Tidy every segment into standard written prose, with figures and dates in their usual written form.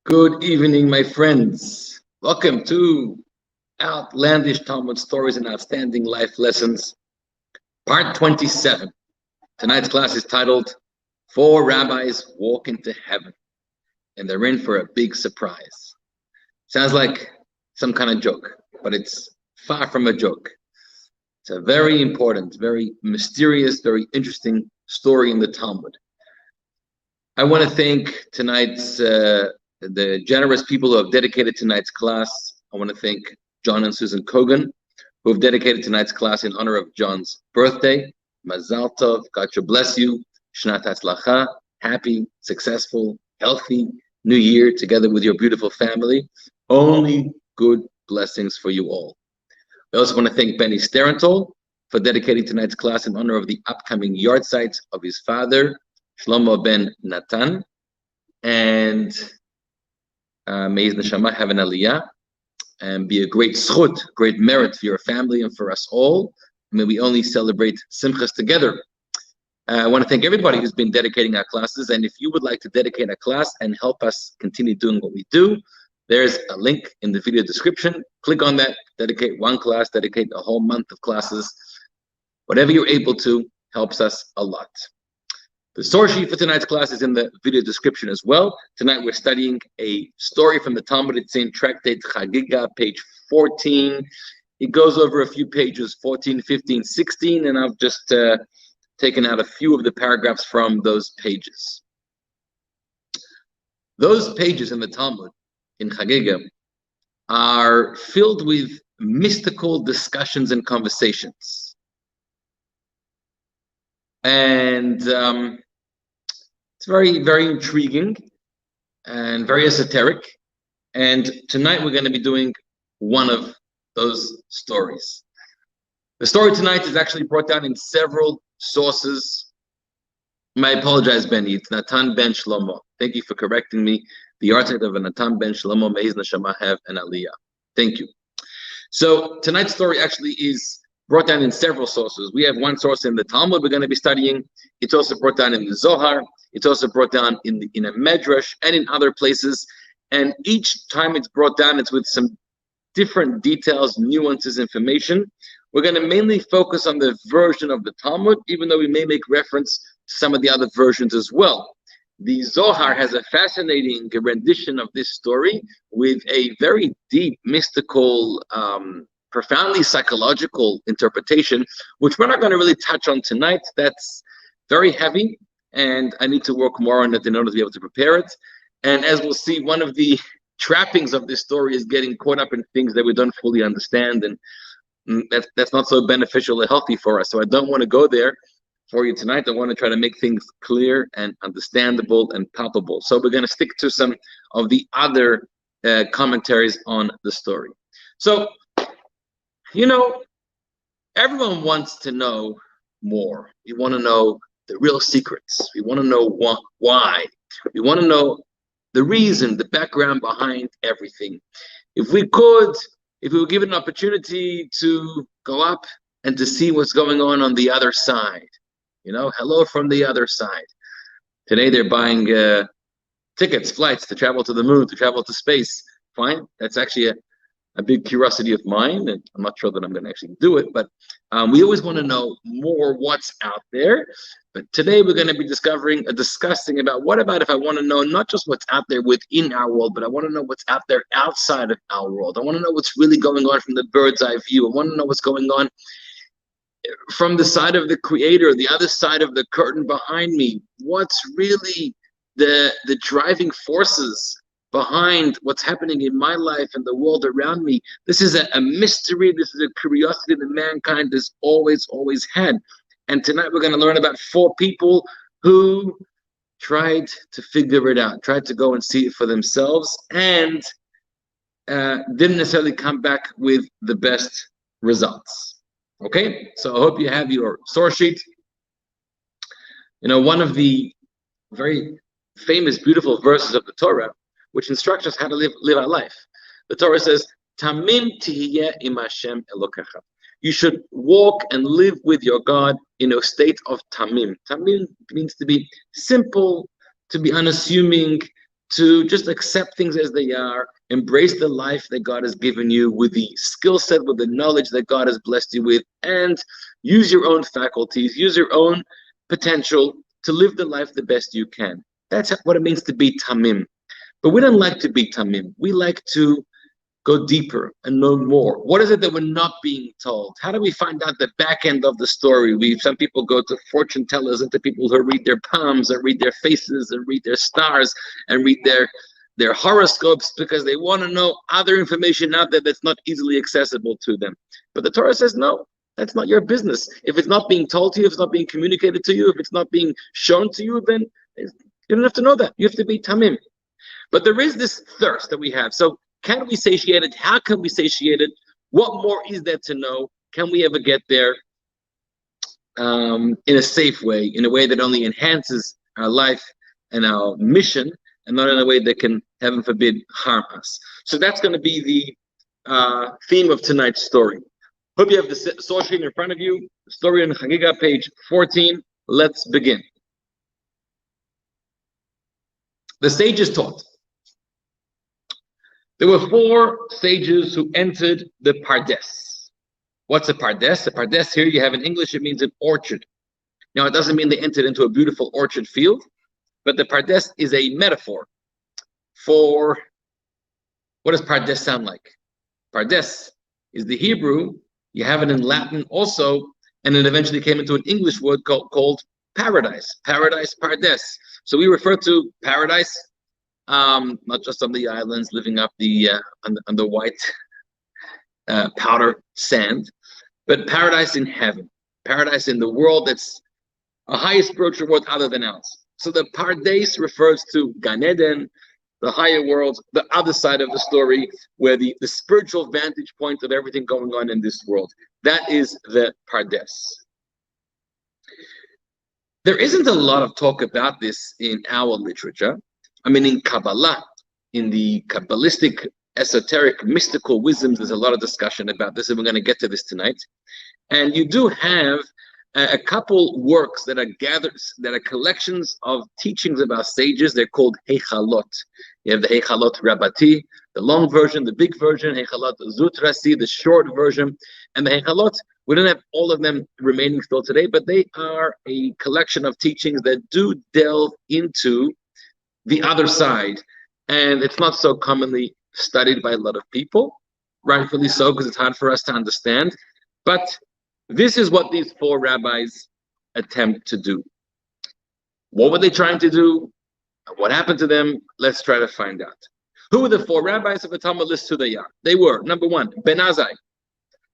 Good evening, my friends. Welcome to Outlandish Talmud Stories and Outstanding Life Lessons, Part 27. Tonight's class is titled, Four Rabbis Walk into Heaven, and they're in for a big surprise. Sounds like some kind of joke, but it's far from a joke. It's a very important, very mysterious, very interesting story in the Talmud. I want to thank tonight's the generous people who have dedicated tonight's class. I want to thank John and Susan Kogan, who have dedicated tonight's class in honor of John's birthday. Mazal Tov, God should bless you. Shnat Hatzlacha, happy, successful, healthy New Year together with your beautiful family. Only good blessings for you all. I also want to thank Benny Sterenthal for dedicating tonight's class in honor of the upcoming yard sites of his father, Shlomo ben Natan, and may his neshama have an aliyah and be a great zchut, great merit for your family and for us all. May we only celebrate simchas together. I want to thank everybody who's been dedicating our classes, and if you would like to dedicate a class and help us continue doing what we do, there's a link in the video description. Click on that, dedicate one class, dedicate a whole month of classes. Whatever you're able to helps us a lot. The source sheet for tonight's class is in the video description as well. Tonight we're studying a story from the Talmud. It's in Tractate Chagiga, page 14. It goes over a few pages, 14, 15, 16, and I've just taken out a few of the paragraphs from those pages. Those pages in the Talmud, in Chagiga, are filled with mystical discussions and conversations. And it's very, very intriguing and very esoteric. And tonight we're going to be doing one of those stories. The story tonight is actually brought down in several sources. I apologize, Benny. It's Natan ben Shlomo. Thank you for correcting me. The article of Natan ben Shlomo, may his neshama have an aliyah. Thank you. So tonight's story actually is brought down in several sources. We have one source in the Talmud we're going to be studying. It's also brought down in the Zohar. It's also brought down in a Medrash and in other places. And each time it's brought down, it's with some different details, nuances, information. We're going to mainly focus on the version of the Talmud, even though we may make reference to some of the other versions as well. The Zohar has a fascinating rendition of this story with a very deep, mystical, profoundly psychological interpretation, which we're not going to really touch on tonight. That's very heavy, and I need to work more on it in order to be able to prepare it. And as we'll see, one of the trappings of this story is getting caught up in things that we don't fully understand, and that's not so beneficial or healthy for us. So I don't want to go there for you tonight. I want to try to make things clear and understandable and palpable. So we're going to stick to some of the other commentaries on the story. So, you know, everyone wants to know more. We want to know the real secrets. We want to know why. We want to know the reason, the background behind everything. If we were given an opportunity to go up and to see what's going on the other side, you know, hello from the other side. Today they're buying tickets, flights to travel to the moon, to travel to space. Fine, that's actually a big curiosity of mine, and I'm not sure that I'm going to actually do it, but we always want to know more what's out there. But today we're going to be discussing about what about if I want to know not just what's out there within our world, but I want to know what's out there outside of our world. I want to know what's really going on from the bird's eye view. I want to know what's going on from the side of the Creator, the other side of the curtain behind me. What's really the driving forces behind what's happening in my life and the world around me? This is a mystery. This is a curiosity that mankind has always had. And tonight we're going to learn about four people who tried to figure it out, tried to go and see it for themselves, and didn't necessarily come back with the best results. Okay, so I hope you have your source sheet. You know, one of the very famous, beautiful verses of the Torah, which instructs us how to live our life. The Torah says, Tamim tihiyeh im Hashem Elokecha. You should walk and live with your God in a state of tamim. Tamim means to be simple, to be unassuming, to just accept things as they are, embrace the life that God has given you with the skill set, with the knowledge that God has blessed you with, and use your own faculties, use your own potential to live the life the best you can. That's what it means to be tamim. But we don't like to be tamim. We like to go deeper and know more. What is it that we're not being told? How do we find out the back end of the story? Some people go to fortune tellers and to people who read their palms and read their faces and read their stars and read their horoscopes because they want to know other information out there that's not easily accessible to them. But the Torah says, no, that's not your business. If it's not being told to you, if it's not being communicated to you, if it's not being shown to you, then you don't have to know that. You have to be tamim. But there is this thirst that we have. So can we satiate it? How can we satiate it? What more is there to know? Can we ever get there in a safe way, in a way that only enhances our life and our mission, and not in a way that can, heaven forbid, harm us? So that's going to be the theme of tonight's story. Hope you have the source sheet in front of you. The story on Chagiga, page 14. Let's begin. The sages taught. There were 4 sages who entered the Pardess. What's a Pardess? A Pardess here you have in English, it means an orchard. Now, it doesn't mean they entered into a beautiful orchard field, but the Pardess is a metaphor for what does Pardess sound like? Pardess is the Hebrew. You have it in Latin also, and it eventually came into an English word called paradise. Paradise, Pardess. So we refer to paradise not just on the islands, living up the on the white powder sand, but paradise in heaven, paradise in the world that's a higher spiritual world other than ours. So the Pardess refers to Gan Eden, the higher world, the other side of the story, where the spiritual vantage point of everything going on in this world. That is the Pardess. There isn't a lot of talk about this in our literature. I mean, in Kabbalah, in the Kabbalistic, esoteric, mystical wisdoms, there's a lot of discussion about this, and we're going to get to this tonight. And you do have a couple works that are gathered, that are collections of teachings about sages. They're called Heichalot. You have the Heichalot Rabbati, the long version, the big version, Heichalot Zutrasi, the short version, and the Heichalot. We don't have all of them remaining still today, but they are a collection of teachings that do delve into the other side, and it's not so commonly studied by a lot of people, rightfully so, because it's hard for us to understand. But this is what these 4 rabbis attempt to do. What were they trying to do? What happened to them? Let's try to find out. Who were the 4 rabbis of the Talmud list who they are? They were, number 1, Ben Azai.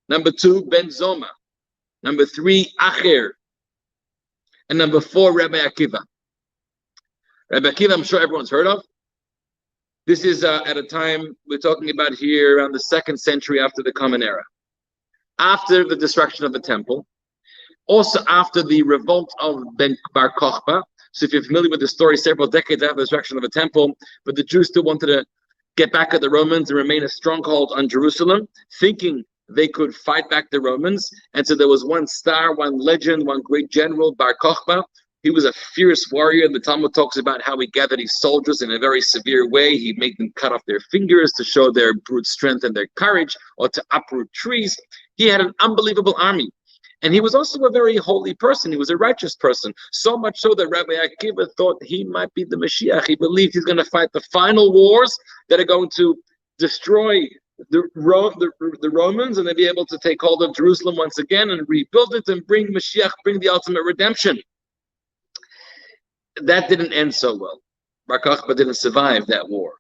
Number 2, Ben Zoma. Number 3, Acher. And number 4, Rabbi Akiva. Rabbi Akiva, I'm sure everyone's heard of. This is at a time we're talking about here around the 2nd century after the Common Era. After the destruction of the temple. Also after the revolt of Ben Bar Kokhba. So if you're familiar with the story, several decades after the destruction of the temple, but the Jews still wanted to get back at the Romans and remain a stronghold on Jerusalem, thinking they could fight back the Romans. And so there was one star, one legend, one great general, Bar Kokhba. He was a fierce warrior. The Talmud talks about how he gathered his soldiers in a very severe way. He made them cut off their fingers to show their brute strength and their courage, or to uproot trees. He had an unbelievable army. And he was also a very holy person. He was a righteous person. So much so that Rabbi Akiva thought he might be the Mashiach. He believed he's going to fight the final wars that are going to destroy the Romans, and they'll be able to take hold of Jerusalem once again and rebuild it and bring Mashiach, bring the ultimate redemption. That didn't end so well. Bar Kokhba didn't survive that war.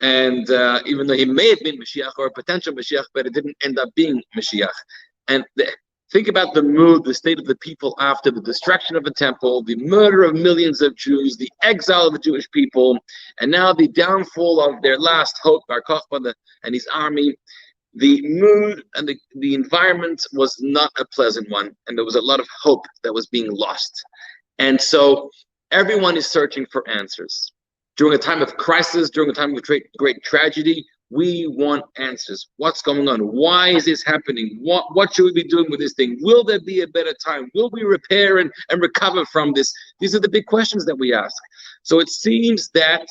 And even though he may have been Mashiach or a potential Mashiach, but it didn't end up being Mashiach. And think about the mood, the state of the people after the destruction of the temple, the murder of millions of Jews, the exile of the Jewish people, and now the downfall of their last hope, Bar Kokhba and his army. The mood and the environment was not a pleasant one, and there was a lot of hope that was being lost. And so everyone is searching for answers. During a time of crisis, during a time of great tragedy, we want answers. What's going on? Why is this happening? What should we be doing with this thing? Will there be a better time? Will we repair and recover from this? These are the big questions that we ask. So it seems that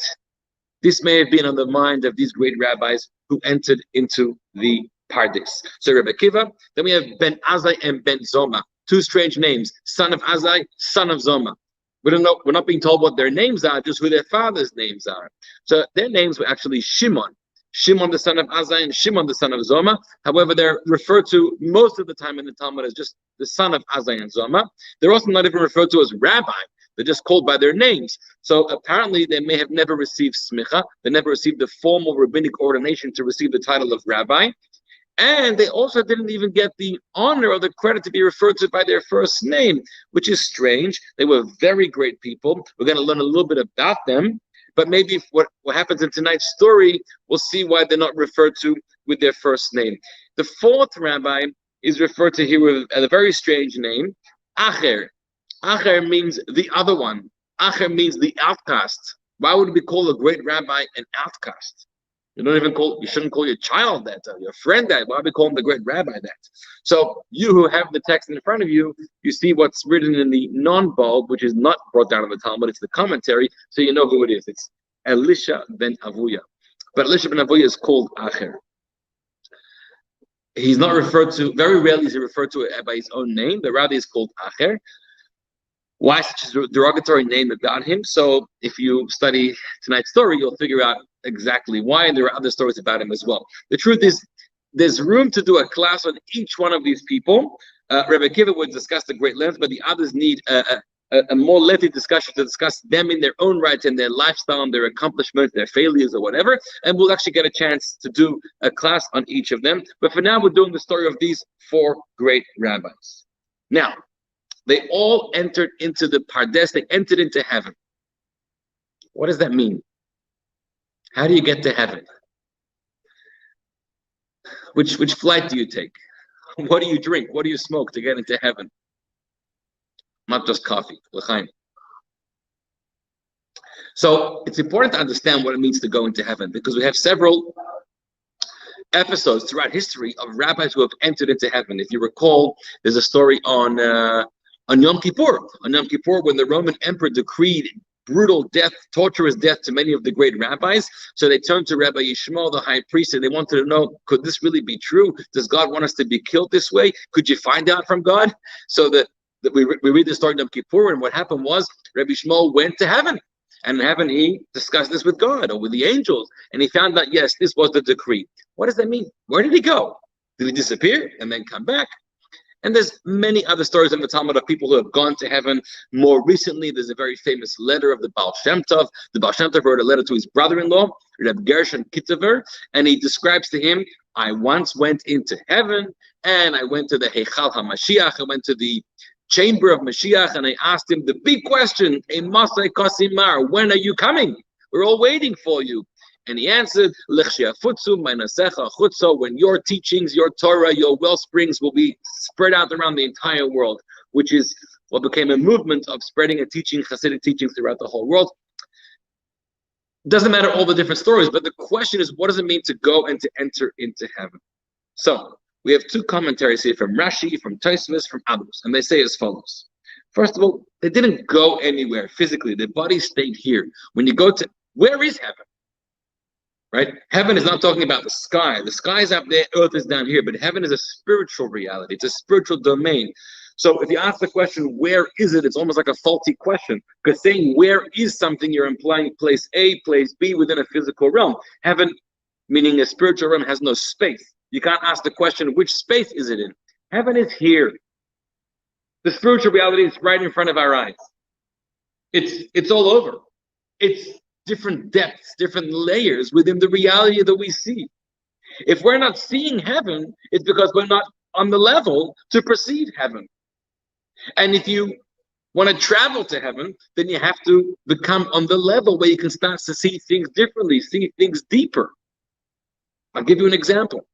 This may have been on the mind of these great rabbis who entered into the Pardess. So Rebbe Akiva, then we have Ben Azai and Ben Zoma, two strange names, son of Azai, son of Zoma. We don't know, we're not being told what their names are, just who their father's names are. So their names were actually Shimon. Shimon the son of Azai and Shimon the son of Zoma. However, they're referred to most of the time in the Talmud as just the son of Azai and Zoma. They're also not even referred to as rabbi. They're just called by their names. So apparently they may have never received smicha. They never received the formal rabbinic ordination to receive the title of rabbi. And they also didn't even get the honor or the credit to be referred to by their first name, which is strange. They were very great people. We're going to learn a little bit about them. But maybe if what happens in tonight's story, we'll see why they're not referred to with their first name. The fourth rabbi is referred to here with a very strange name, Acher. Acher means the other one. Acher means the outcast. Why would we call a great rabbi an outcast? You shouldn't call your child that, or your friend that. Why would we call him the great rabbi that? So you who have the text in front of you, you see what's written in the non-bold, which is not brought down in the Talmud, it's the commentary, so you know who it is. It's Elisha ben Avuya. But Elisha ben Avuya is called Acher. He's not referred to, very rarely is he referred to by his own name, but rather he's called Acher. Why such a derogatory name about him? So if you study tonight's story, you'll figure out exactly why, and there are other stories about him as well. The truth is, there's room to do a class on each one of these people. Rebbe Akiva would discuss the great length, but the others need a more lengthy discussion to discuss them in their own right and their lifestyle and their accomplishments, their failures or whatever, and we'll actually get a chance to do a class on each of them. But for now, we're doing the story of these four great rabbis. Now, they all entered into the Pardess, they entered into heaven. What does that mean? How do you get to heaven? Which flight do you take? What do you drink? What do you smoke to get into heaven? Not just coffee. L'chaim. So it's important to understand what it means to go into heaven, because we have several episodes throughout history of rabbis who have entered into heaven. If you recall, there's a story on Yom Kippur. On Yom Kippur, when the Roman emperor decreed brutal death, torturous death to many of the great rabbis. So they turned to Rabbi Yishmael, the high priest, and they wanted to know, could this really be true? Does God want us to be killed this way? Could you find out from God? So that we read the story of Yom Kippur, and what happened was Rabbi Yishmael went to heaven. And in heaven, he discussed this with God or with the angels. And he found out, yes, this was the decree. What does that mean? Where did he go? Did he disappear and then come back? And there's many other stories in the Talmud of people who have gone to heaven. More recently, there's a very famous letter of the Baal Shem Tov. The Baal Shem Tov wrote a letter to his brother-in-law, Reb Gershon Kittever, and he describes to him, I once went into heaven, and I went to the Heichal HaMashiach, I went to the chamber of Mashiach, and I asked him the big question, Emasai Kosimar, when are you coming? We're all waiting for you. And he answered, when your teachings, your Torah, your wellsprings will be spread out around the entire world, which is what became a movement of spreading a teaching, Hasidic teachings throughout the whole world. Doesn't matter all the different stories, but the question is, what does it mean to go and to enter into heaven? So we have two commentaries here from Rashi, from Tosfos, from others, and they say as follows. First of all, they didn't go anywhere physically. Their body stayed here. When you go to, where is heaven? Right? Heaven is not talking about the sky. The sky is up there, earth is down here, but heaven is a spiritual reality. It's a spiritual domain. So if you ask the question, where is it? It's almost like a faulty question, because saying where is something, you're implying place A, place B within a physical realm. Heaven, meaning a spiritual realm, has no space. You can't ask the question, which space is it in? Heaven is here. The spiritual reality is right in front of our eyes. It's all over. It's different depths, different layers within the reality that we see. If we're not seeing heaven, it's because we're not on the level to perceive heaven. And if you want to travel to heaven, then you have to become on the level where you can start to see things differently, see things deeper. I'll give you an example.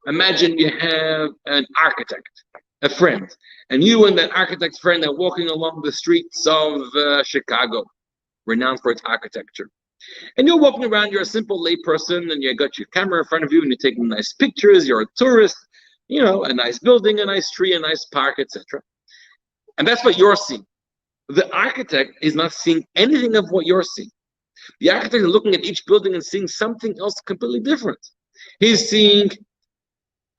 Imagine you have an architect, a friend, and you and that architect's friend are walking along the streets of Chicago, renowned for its architecture. And you're walking around, you're a simple layperson, and you got your camera in front of you, and you're taking nice pictures, you're a tourist, you know, a nice building, a nice tree, a nice park, etc. And that's what you're seeing. The architect is not seeing anything of what you're seeing. The architect is looking at each building and seeing something else completely different. He's seeing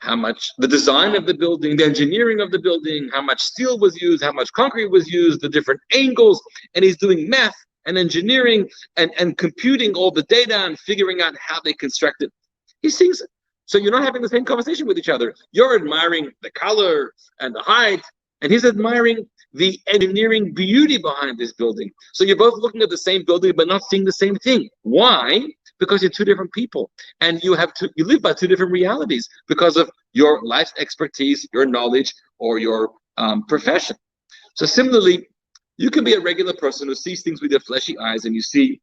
how much the design of the building, the engineering of the building, how much steel was used, how much concrete was used, the different angles, and he's doing math and engineering and computing all the data and figuring out how they construct it. He sees it. So you're not having the same conversation with each other. You're admiring the color and the height, and he's admiring the engineering beauty behind this building. So you're both looking at the same building but not seeing the same thing. Why? Because you're two different people, and you live by two different realities because of your life expertise, your knowledge, or your profession. So similarly, you can be a regular person who sees things with your fleshy eyes, and you see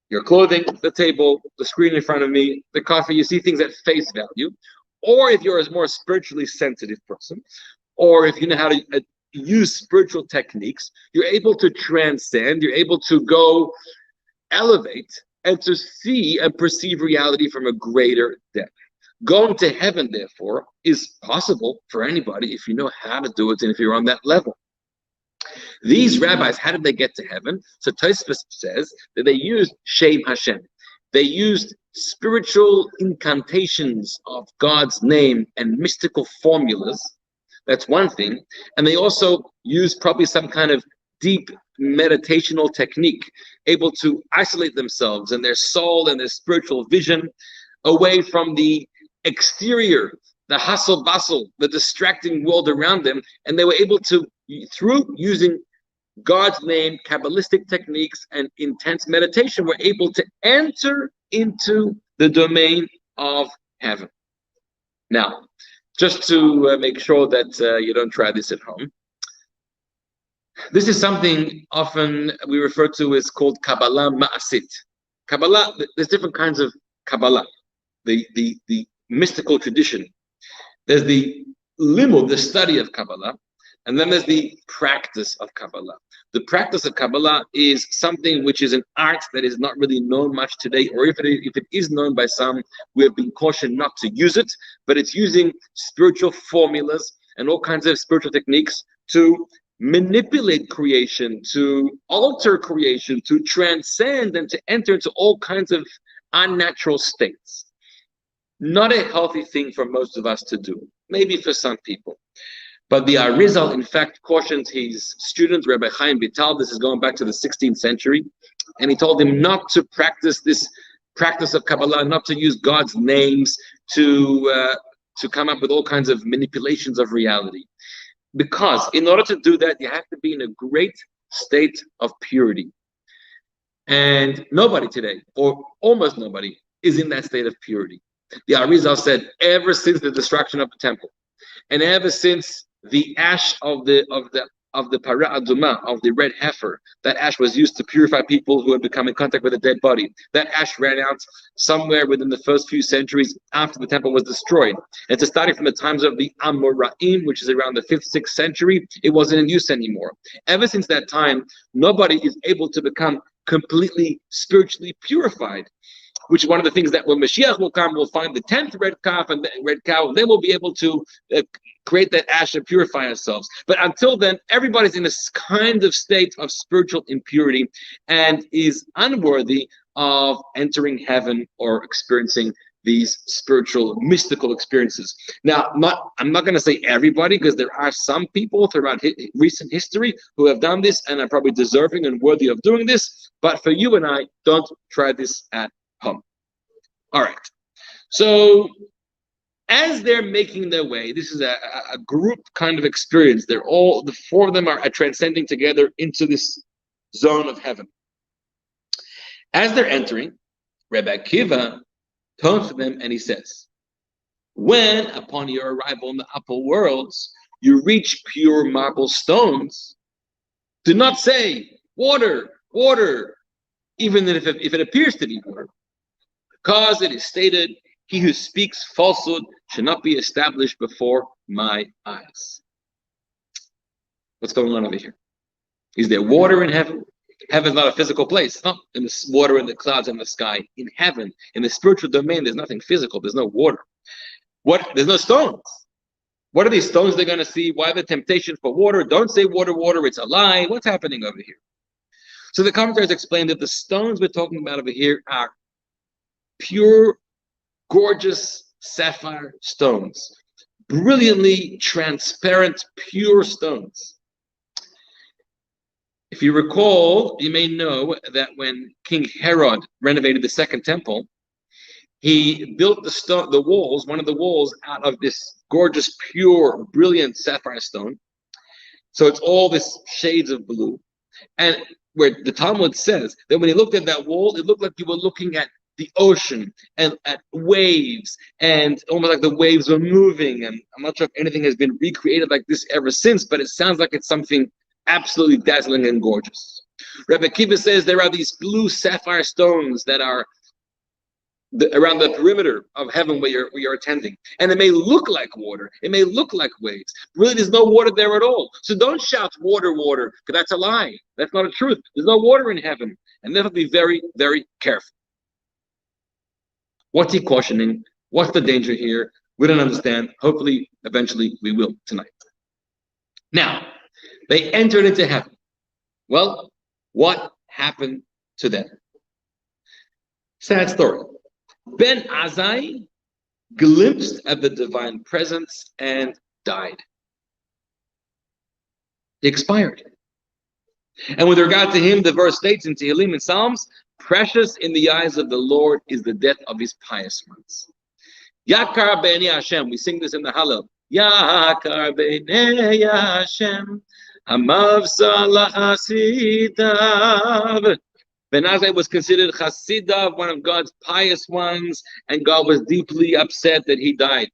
your clothing, the table, the screen in front of me, the coffee, you see things at face value. Or if you're a more spiritually sensitive person, or if you know how to use spiritual techniques, you're able to transcend, you're able to go elevate and to see and perceive reality from a greater depth. Going to heaven, therefore, is possible for anybody if you know how to do it and if you're on that level. These rabbis, how did they get to heaven? So Tosfos says that they used Shem Hashem. They used spiritual incantations of God's name and mystical formulas. That's one thing. And they also used probably some kind of deep meditational technique, able to isolate themselves and their soul and their spiritual vision away from the exterior, the hustle bustle, the distracting world around them. And they were able to, through using God's name, Kabbalistic techniques, and intense meditation, were able to enter into the domain of heaven. Now, just to make sure that you don't try this at home, this is something often we refer to as called Kabbalah Ma'asit. Kabbalah, there's different kinds of Kabbalah. The mystical tradition. There's the limud, the study of Kabbalah, and then there's the practice of Kabbalah. The practice of Kabbalah is something which is an art that is not really known much today, or if it is known by some, we have been cautioned not to use it, but it's using spiritual formulas and all kinds of spiritual techniques to manipulate creation, to alter creation, to transcend and to enter into all kinds of unnatural states. Not a healthy thing for most of us to do, maybe for some people. But the Arizal, in fact, cautioned his student, Rabbi Chaim Vital, this is going back to the 16th century, and he told him not to practice this practice of Kabbalah, not to use God's names to come up with all kinds of manipulations of reality. Because in order to do that, you have to be in a great state of purity. And nobody today, or almost nobody, is in that state of purity. The Arizal said, ever since the destruction of the temple, and ever since the ash of the para aduma, of the red heifer, that ash was used to purify people who had become in contact with a dead body. That ash ran out somewhere within the first few centuries after the temple was destroyed. And so starting from the times of the Amoraim, which is around the 5th, 6th century, it wasn't in use anymore. Ever since that time, nobody is able to become completely spiritually purified, which is one of the things that when Mashiach will come, we'll find the 10th red calf and red cow, and then we'll be able to create that ash and purify ourselves. But until then, everybody's in this kind of state of spiritual impurity and is unworthy of entering heaven or experiencing these spiritual, mystical experiences. Now, I'm not going to say everybody, because there are some people throughout recent history who have done this and are probably deserving and worthy of doing this. But for you and I, don't try this at home. All right. So as they're making their way, this is a group kind of experience. They're all, the four of them are transcending together into this zone of heaven. As they're entering, Rabbi Akiva turns to them and he says, when upon your arrival in the upper worlds, you reach pure marble stones, do not say water, water, even if it appears to be water. Because it is stated, he who speaks falsehood should not be established before my eyes. What's going on over here? Is there water in heaven? Heaven's not a physical place. It's not in the water in the clouds and the sky. In heaven, in the spiritual domain, there's nothing physical. There's no water. There's no stones. What are these stones they're going to see? Why the temptation for water? Don't say water, water. It's a lie. What's happening over here? So the commentators explained that the stones we're talking about over here are pure, gorgeous sapphire stones, brilliantly transparent, pure stones. If you recall, you may know that when King Herod renovated the Second Temple, he built the walls, one of the walls, out of this gorgeous, pure, brilliant sapphire stone. So it's all this shades of blue. And where the Talmud says that when he looked at that wall, it looked like you were looking at the ocean and at waves, and almost like the waves were moving. And I'm not sure if anything has been recreated like this ever since, but it sounds like it's something absolutely dazzling and gorgeous. Rabbi Akiva says there are these blue sapphire stones that are around the perimeter of heaven where you're attending, and it may look like water, it may look like waves. Really, there's no water there at all. So don't shout water, water, because that's a lie. That's not a truth. There's no water in heaven, and therefore be very, very careful. What's he cautioning? What's the danger here? We don't understand. Hopefully, eventually, we will tonight. Now, they entered into heaven. Well, what happened to them? Sad story. Ben Azai glimpsed at the divine presence and died. He expired. And with regard to him, the verse states in Tehillim and Psalms, precious in the eyes of the Lord is the death of his pious ones. Yakar b'nei Hashem. We sing this in the Hallel. Yakar b'nei Hashem. Hamav salah hasidav. Ben Azai was considered Hasidav, one of God's pious ones, and God was deeply upset that he died.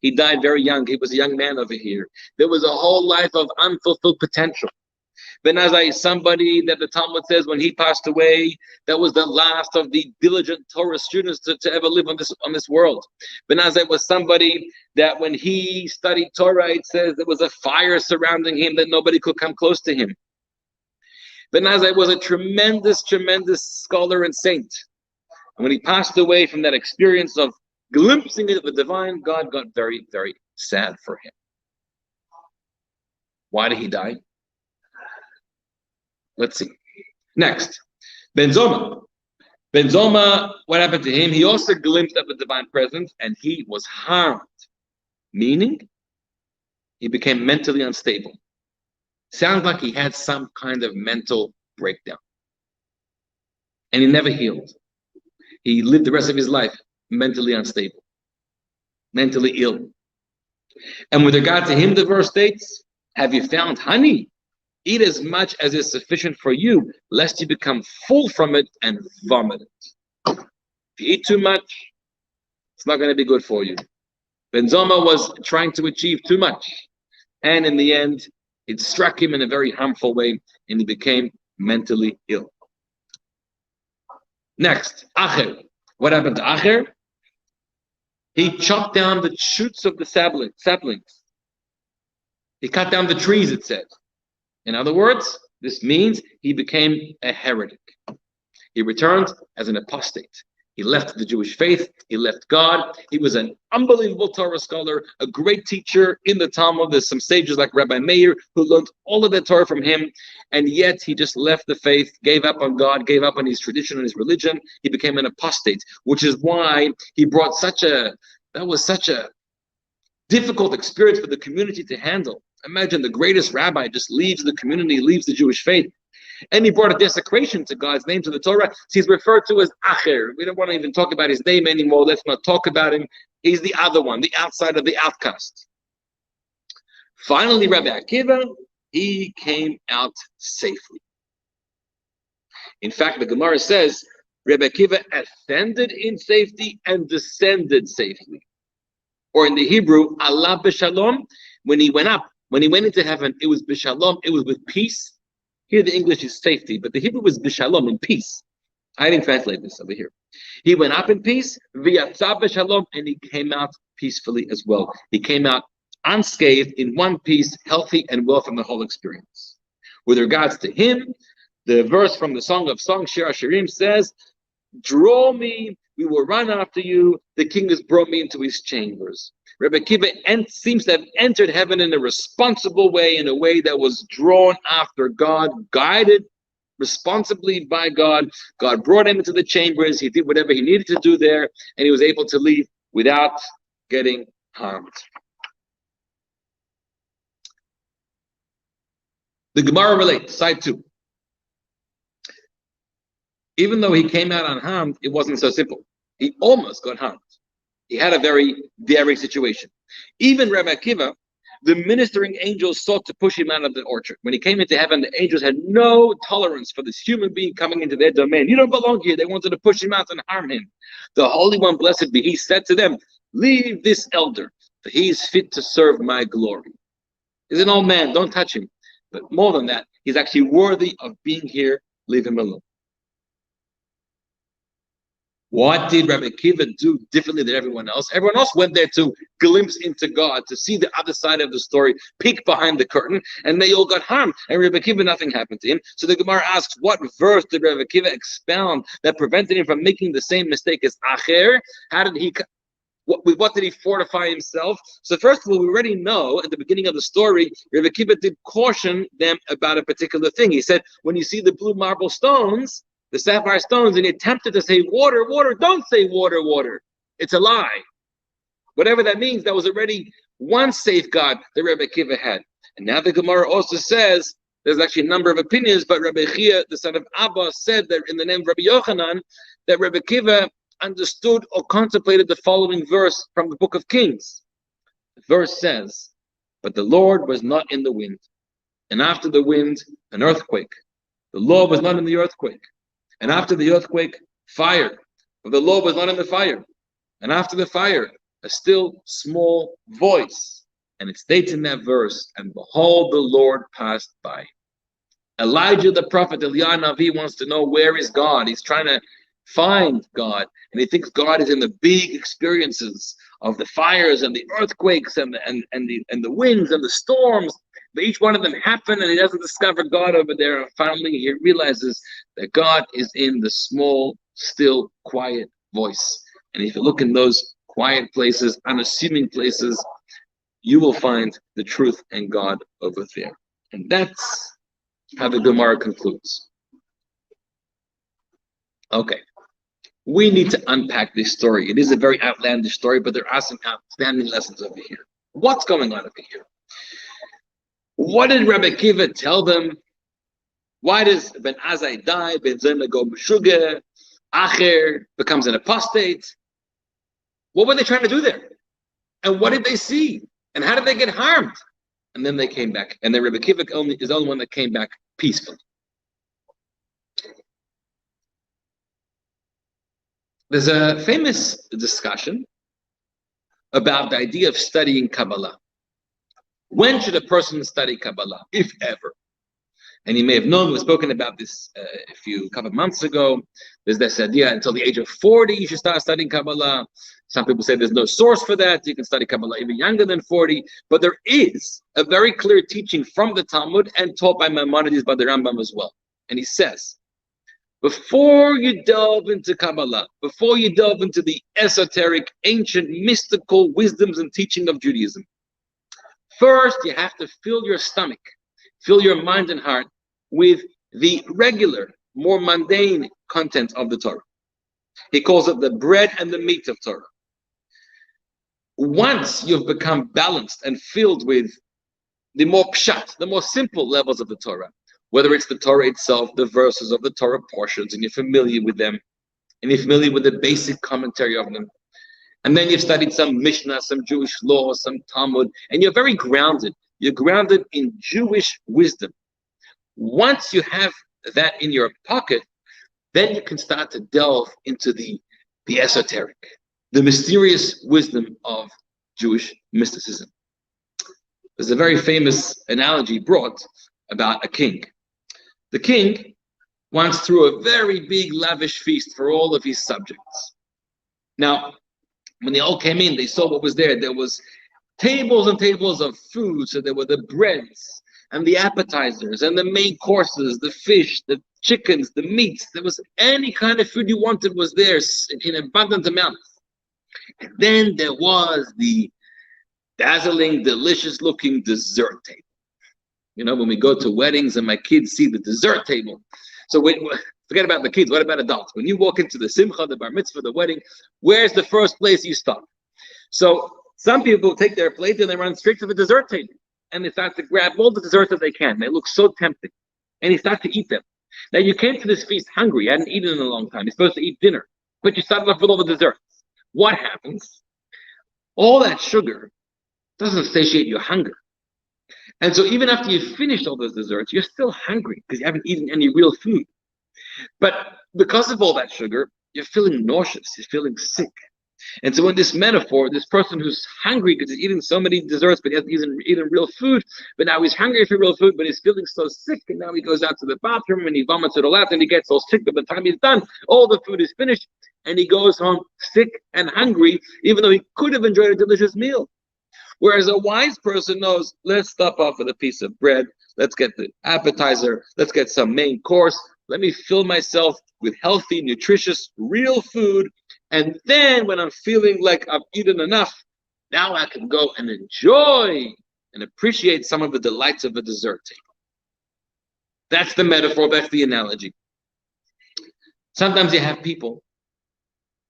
He died very young. He was a young man over here. There was a whole life of unfulfilled potential. Ben Azai is somebody that the Talmud says when he passed away, that was the last of the diligent Torah students to ever live on this world. Ben Azai was somebody that when he studied Torah, it says there was a fire surrounding him that nobody could come close to him. Ben Azai was a tremendous, tremendous scholar and saint. And when he passed away from that experience of glimpsing into the divine, God got very, very sad for him. Why did he die? Let's see. Next, Ben Zoma. Ben Zoma, what happened to him? He also glimpsed at the divine presence and he was harmed. Meaning, he became mentally unstable. Sounds like he had some kind of mental breakdown. And he never healed. He lived the rest of his life mentally unstable, mentally ill. And with regard to him, the verse states, have you found honey? Eat as much as is sufficient for you, lest you become full from it and vomit it. If you eat too much, it's not going to be good for you. Ben Zoma was trying to achieve too much. And in the end, it struck him in a very harmful way, and he became mentally ill. Next, Acher. What happened to Acher? He chopped down the shoots of the saplings. He cut down the trees, it said. In other words, this means he became a heretic. He returned as an apostate. He left the Jewish faith. He left God. He was an unbelievable Torah scholar, a great teacher in the Talmud. There's some sages like Rabbi Meir who learned all of the Torah from him, and yet he just left the faith, gave up on God, gave up on his tradition and his religion. He became an apostate, which is why he brought such a difficult experience for the community to handle. Imagine the greatest rabbi just leaves the community, leaves the Jewish faith. And he brought a desecration to God's name, to the Torah. So he's referred to as Acher. We don't want to even talk about his name anymore. Let's not talk about him. He's the other one, the outsider, the outcast. Finally, Rabbi Akiva, he came out safely. In fact, the Gemara says, Rabbi Akiva ascended in safety and descended safely. Or in the Hebrew, Allah b'shalom, when he went up, when he went into heaven, it was b'shalom, it was with peace. Here the English is safety, but the Hebrew was b'shalom, in peace. I didn't translate this over here. He went up in peace, v'yatza b'shalom, and he came out peacefully as well. He came out unscathed, in one piece, healthy and well from the whole experience. With regards to him, the verse from the Song of Songs, Shir HaShirim, says, draw me, we will run after you, the king has brought me into his chambers. Rabbi Akiva seems to have entered heaven in a responsible way, in a way that was drawn after God, guided responsibly by God. God brought him into the chambers. He did whatever he needed to do there, and he was able to leave without getting harmed. The Gemara relates, side 2. Even though he came out unharmed, it wasn't so simple. He almost got harmed. He had a very daring situation. Even Rabbi Akiva, the ministering angels sought to push him out of the orchard. When he came into heaven, the angels had no tolerance for this human being coming into their domain. You don't belong here. They wanted to push him out and harm him. The Holy One, blessed be he, said to them, leave this elder, for he is fit to serve my glory. He's an old man. Don't touch him. But more than that, he's actually worthy of being here. Leave him alone. What did Rabbi Akiva do differently than everyone else? Everyone else went there to glimpse into God, to see the other side of the story, peek behind the curtain, and they all got harmed. And Rabbi Akiva, nothing happened to him. So the Gemara asks, what verse did Rabbi Akiva expound that prevented him from making the same mistake as Acher? How did he... What did he fortify himself? So first of all, we already know at the beginning of the story, Rabbi Akiva did caution them about a particular thing. He said, when you see the blue marble stones, the sapphire stones, and he attempted to say, water, water, don't say water, water. It's a lie. Whatever that means, that was already one safeguard that Rabbi Akiva had. And now the Gemara also says, there's actually a number of opinions, but Rabbi Chia, the son of Abba, said that in the name of Rabbi Yochanan, that Rabbi Akiva understood or contemplated the following verse from the book of Kings. The verse says, but the Lord was not in the wind, and after the wind, an earthquake. The Lord was not in the earthquake, and after the earthquake, fire. But the Lord was not in the fire, and after the fire, a still small voice. And it states in that verse, and behold, the Lord passed by. Elijah the prophet, Eliyahu Navi, wants to know, where is God? He's trying to find God, and he thinks God is in the big experiences of the fires and the earthquakes and the winds and the storms. But each one of them happen, and he doesn't discover God over there. And finally, he realizes that God is in the small, still, quiet voice. And if you look in those quiet places, unassuming places, you will find the truth and God over there. And that's how the Gemara concludes. Okay. We need to unpack this story. It is a very outlandish story, but there are some outstanding lessons over here. What's going on over here? What did Rabbi Akiva tell them? Why does Ben Azai die? Ben Zoma go Meshuggah? Acher becomes an apostate? What were they trying to do there? And what did they see? And how did they get harmed? And then they came back. And then Rabbi Akiva is the only one that came back peacefully. There's a famous discussion about the idea of studying Kabbalah. When should a person study Kabbalah, if ever? And you may have known, we've spoken about this a couple of months ago. There's this idea until the age of 40 you should start studying Kabbalah. Some people say there's no source for that. You can study Kabbalah even younger than 40. But there is a very clear teaching from the Talmud and taught by Maimonides, by the Rambam as well. And he says, before you delve into Kabbalah, before you delve into the esoteric, ancient, mystical wisdoms and teaching of Judaism, first you have to fill your stomach, fill your mind and heart with the regular, more mundane content of the Torah. He calls it the bread and the meat of Torah. Once you've become balanced and filled with the more pshat, the more simple levels of the Torah, whether it's the Torah itself, the verses of the Torah portions, and you're familiar with them, and you're familiar with the basic commentary of them, and then you've studied some Mishnah, some Jewish law, some Talmud, and you're very grounded. You're grounded in Jewish wisdom. Once you have that in your pocket, then you can start to delve into the esoteric, the mysterious wisdom of Jewish mysticism. There's a very famous analogy brought about a king. The king once threw a very big, lavish feast for all of his subjects. Now, when they all came in, they saw what was there. There was tables and tables of food. So there were the breads and the appetizers and the main courses, the fish, the chickens, the meats. There was any kind of food you wanted was there in abundant amounts. And then there was the dazzling, delicious-looking dessert table. You know, when we go to weddings and my kids see the dessert table. So forget about the kids. What about adults? When you walk into the simcha, the bar mitzvah, the wedding, where's the first place you stop? So some people take their plate and they run straight to the dessert table. And they start to grab all the desserts that they can. They look so tempting. And you start to eat them. Now you came to this feast hungry. You hadn't eaten in a long time. You're supposed to eat dinner. But you started off with all the desserts. What happens? All that sugar doesn't satiate your hunger. And so even after you finish all those desserts, you're still hungry because you haven't eaten any real food. But because of all that sugar, you're feeling nauseous. You're feeling sick. And so in this metaphor, this person who's hungry because he's eating so many desserts, but he hasn't eaten real food, but now he's hungry for real food, but he's feeling so sick, and now he goes out to the bathroom and he vomits it all out, and he gets all sick. But by the time he's done, all the food is finished, and he goes home sick and hungry, even though he could have enjoyed a delicious meal. Whereas a wise person knows, let's stop off with a piece of bread, let's get the appetizer, let's get some main course, let me fill myself with healthy, nutritious, real food. And then when I'm feeling like I've eaten enough, now I can go and enjoy and appreciate some of the delights of a dessert table. That's the metaphor, that's the analogy. Sometimes you have people,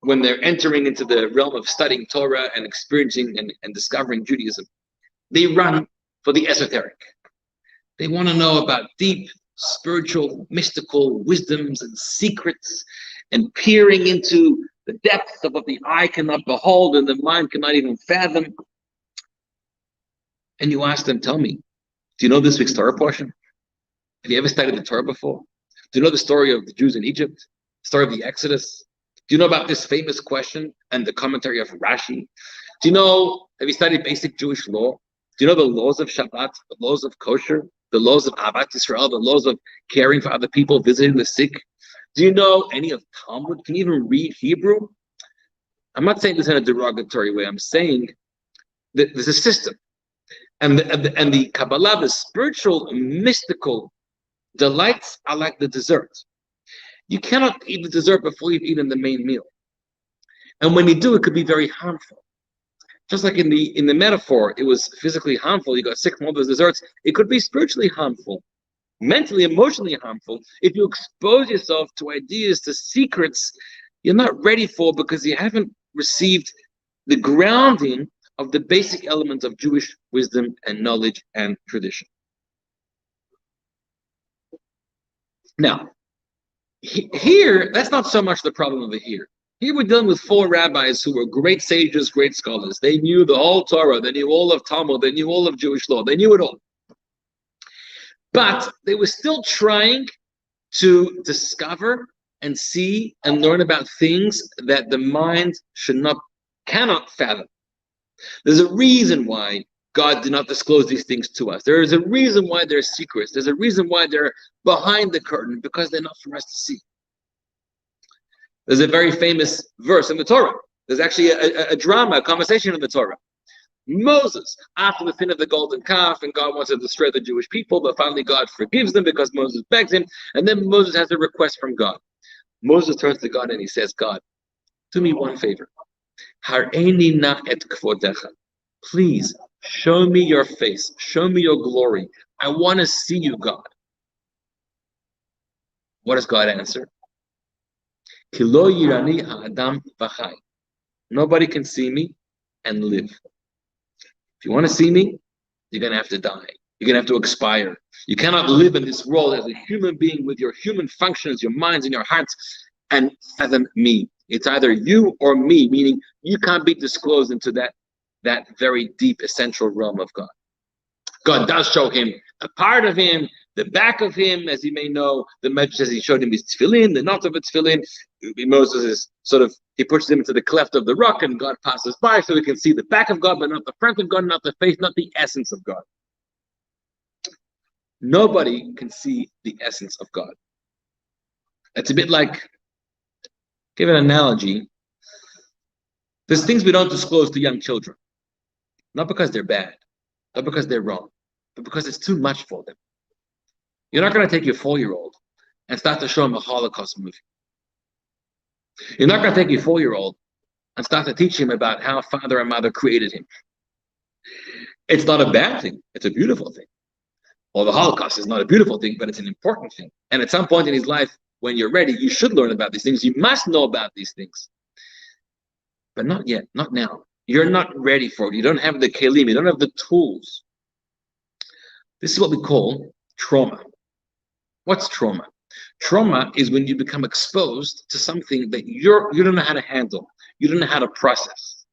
when they're entering into the realm of studying Torah and experiencing and discovering Judaism, they run for the esoteric. They want to know about deep, spiritual, mystical wisdoms and secrets, and peering into the depths of what the eye cannot behold and the mind cannot even fathom. And you ask them, tell me, do you know this week's Torah portion? Have you ever studied the Torah before? Do you know the story of the Jews in Egypt? The story of the Exodus? Do you know about this famous question and the commentary of Rashi? Do you know, have you studied basic Jewish law? Do you know the laws of Shabbat, the laws of kosher, the laws of Ahavat Yisrael, the laws of caring for other people, visiting the sick? Do you know any of Talmud? Can you even read Hebrew? I'm not saying this in a derogatory way. I'm saying that there's a system. And the Kabbalah, the spiritual, mystical delights are like the dessert. You cannot eat the dessert before you've eaten the main meal. And when you do, it could be very harmful. Just like in the metaphor, it was physically harmful. You got sick from all those desserts. It could be spiritually harmful, mentally, emotionally harmful, if you expose yourself to ideas, to secrets you're not ready for because you haven't received the grounding of the basic elements of Jewish wisdom and knowledge and tradition. Now, here, that's not so much the problem over here. Here we're dealing with 4 rabbis who were great sages, great scholars. They knew the whole Torah, they knew all of Talmud, they knew all of Jewish law, they knew it all. But they were still trying to discover and see and learn about things that the mind cannot fathom. There's a reason why God did not disclose these things to us. There is a reason why they're secrets. There's a reason why they're behind the curtain, because they're not for us to see. There's a very famous verse in the Torah. There's actually a drama, a conversation in the Torah. Moses, after the sin of the golden calf, and God wants to destroy the Jewish people, but finally God forgives them because Moses begs him, and then Moses has a request from God. Moses turns to God and he says, God, do me one favor. Har'eni na et kvodecha. Please, show me your face. Show me your glory. I want to see you, God. What does God answer? Ki lo yirani ha'adam v'chai. Nobody can see me and live. If you want to see me, you're going to have to die. You're going to have to expire. You cannot live in this world as a human being with your human functions, your minds and your hearts, and fathom me. It's either you or me, meaning you can't be disclosed into that very deep, essential realm of God. God does show him a part of him, the back of him, as you may know. The Medrash says he showed him his tefillin, the knot of a tefillin. Moses is he pushes him into the cleft of the rock, and God passes by, so we can see the back of God, but not the front of God, not the face, not the essence of God. Nobody can see the essence of God. It's a bit like, give an analogy. There's things we don't disclose to young children. Not because they're bad, not because they're wrong, but because it's too much for them. You're not going to take your 4-year-old and start to show him a Holocaust movie. You're not going to take your 4-year-old and start to teach him about how father and mother created him. It's not a bad thing. It's a beautiful thing. Or the Holocaust is not a beautiful thing, but it's an important thing. And at some point in his life, when you're ready, you should learn about these things. You must know about these things. But not yet, not now. You're not ready for it. You don't have the kelim, you don't have the tools. This is what we call trauma. What's trauma? Trauma is when you become exposed to something that you don't know how to handle. You don't know how to process.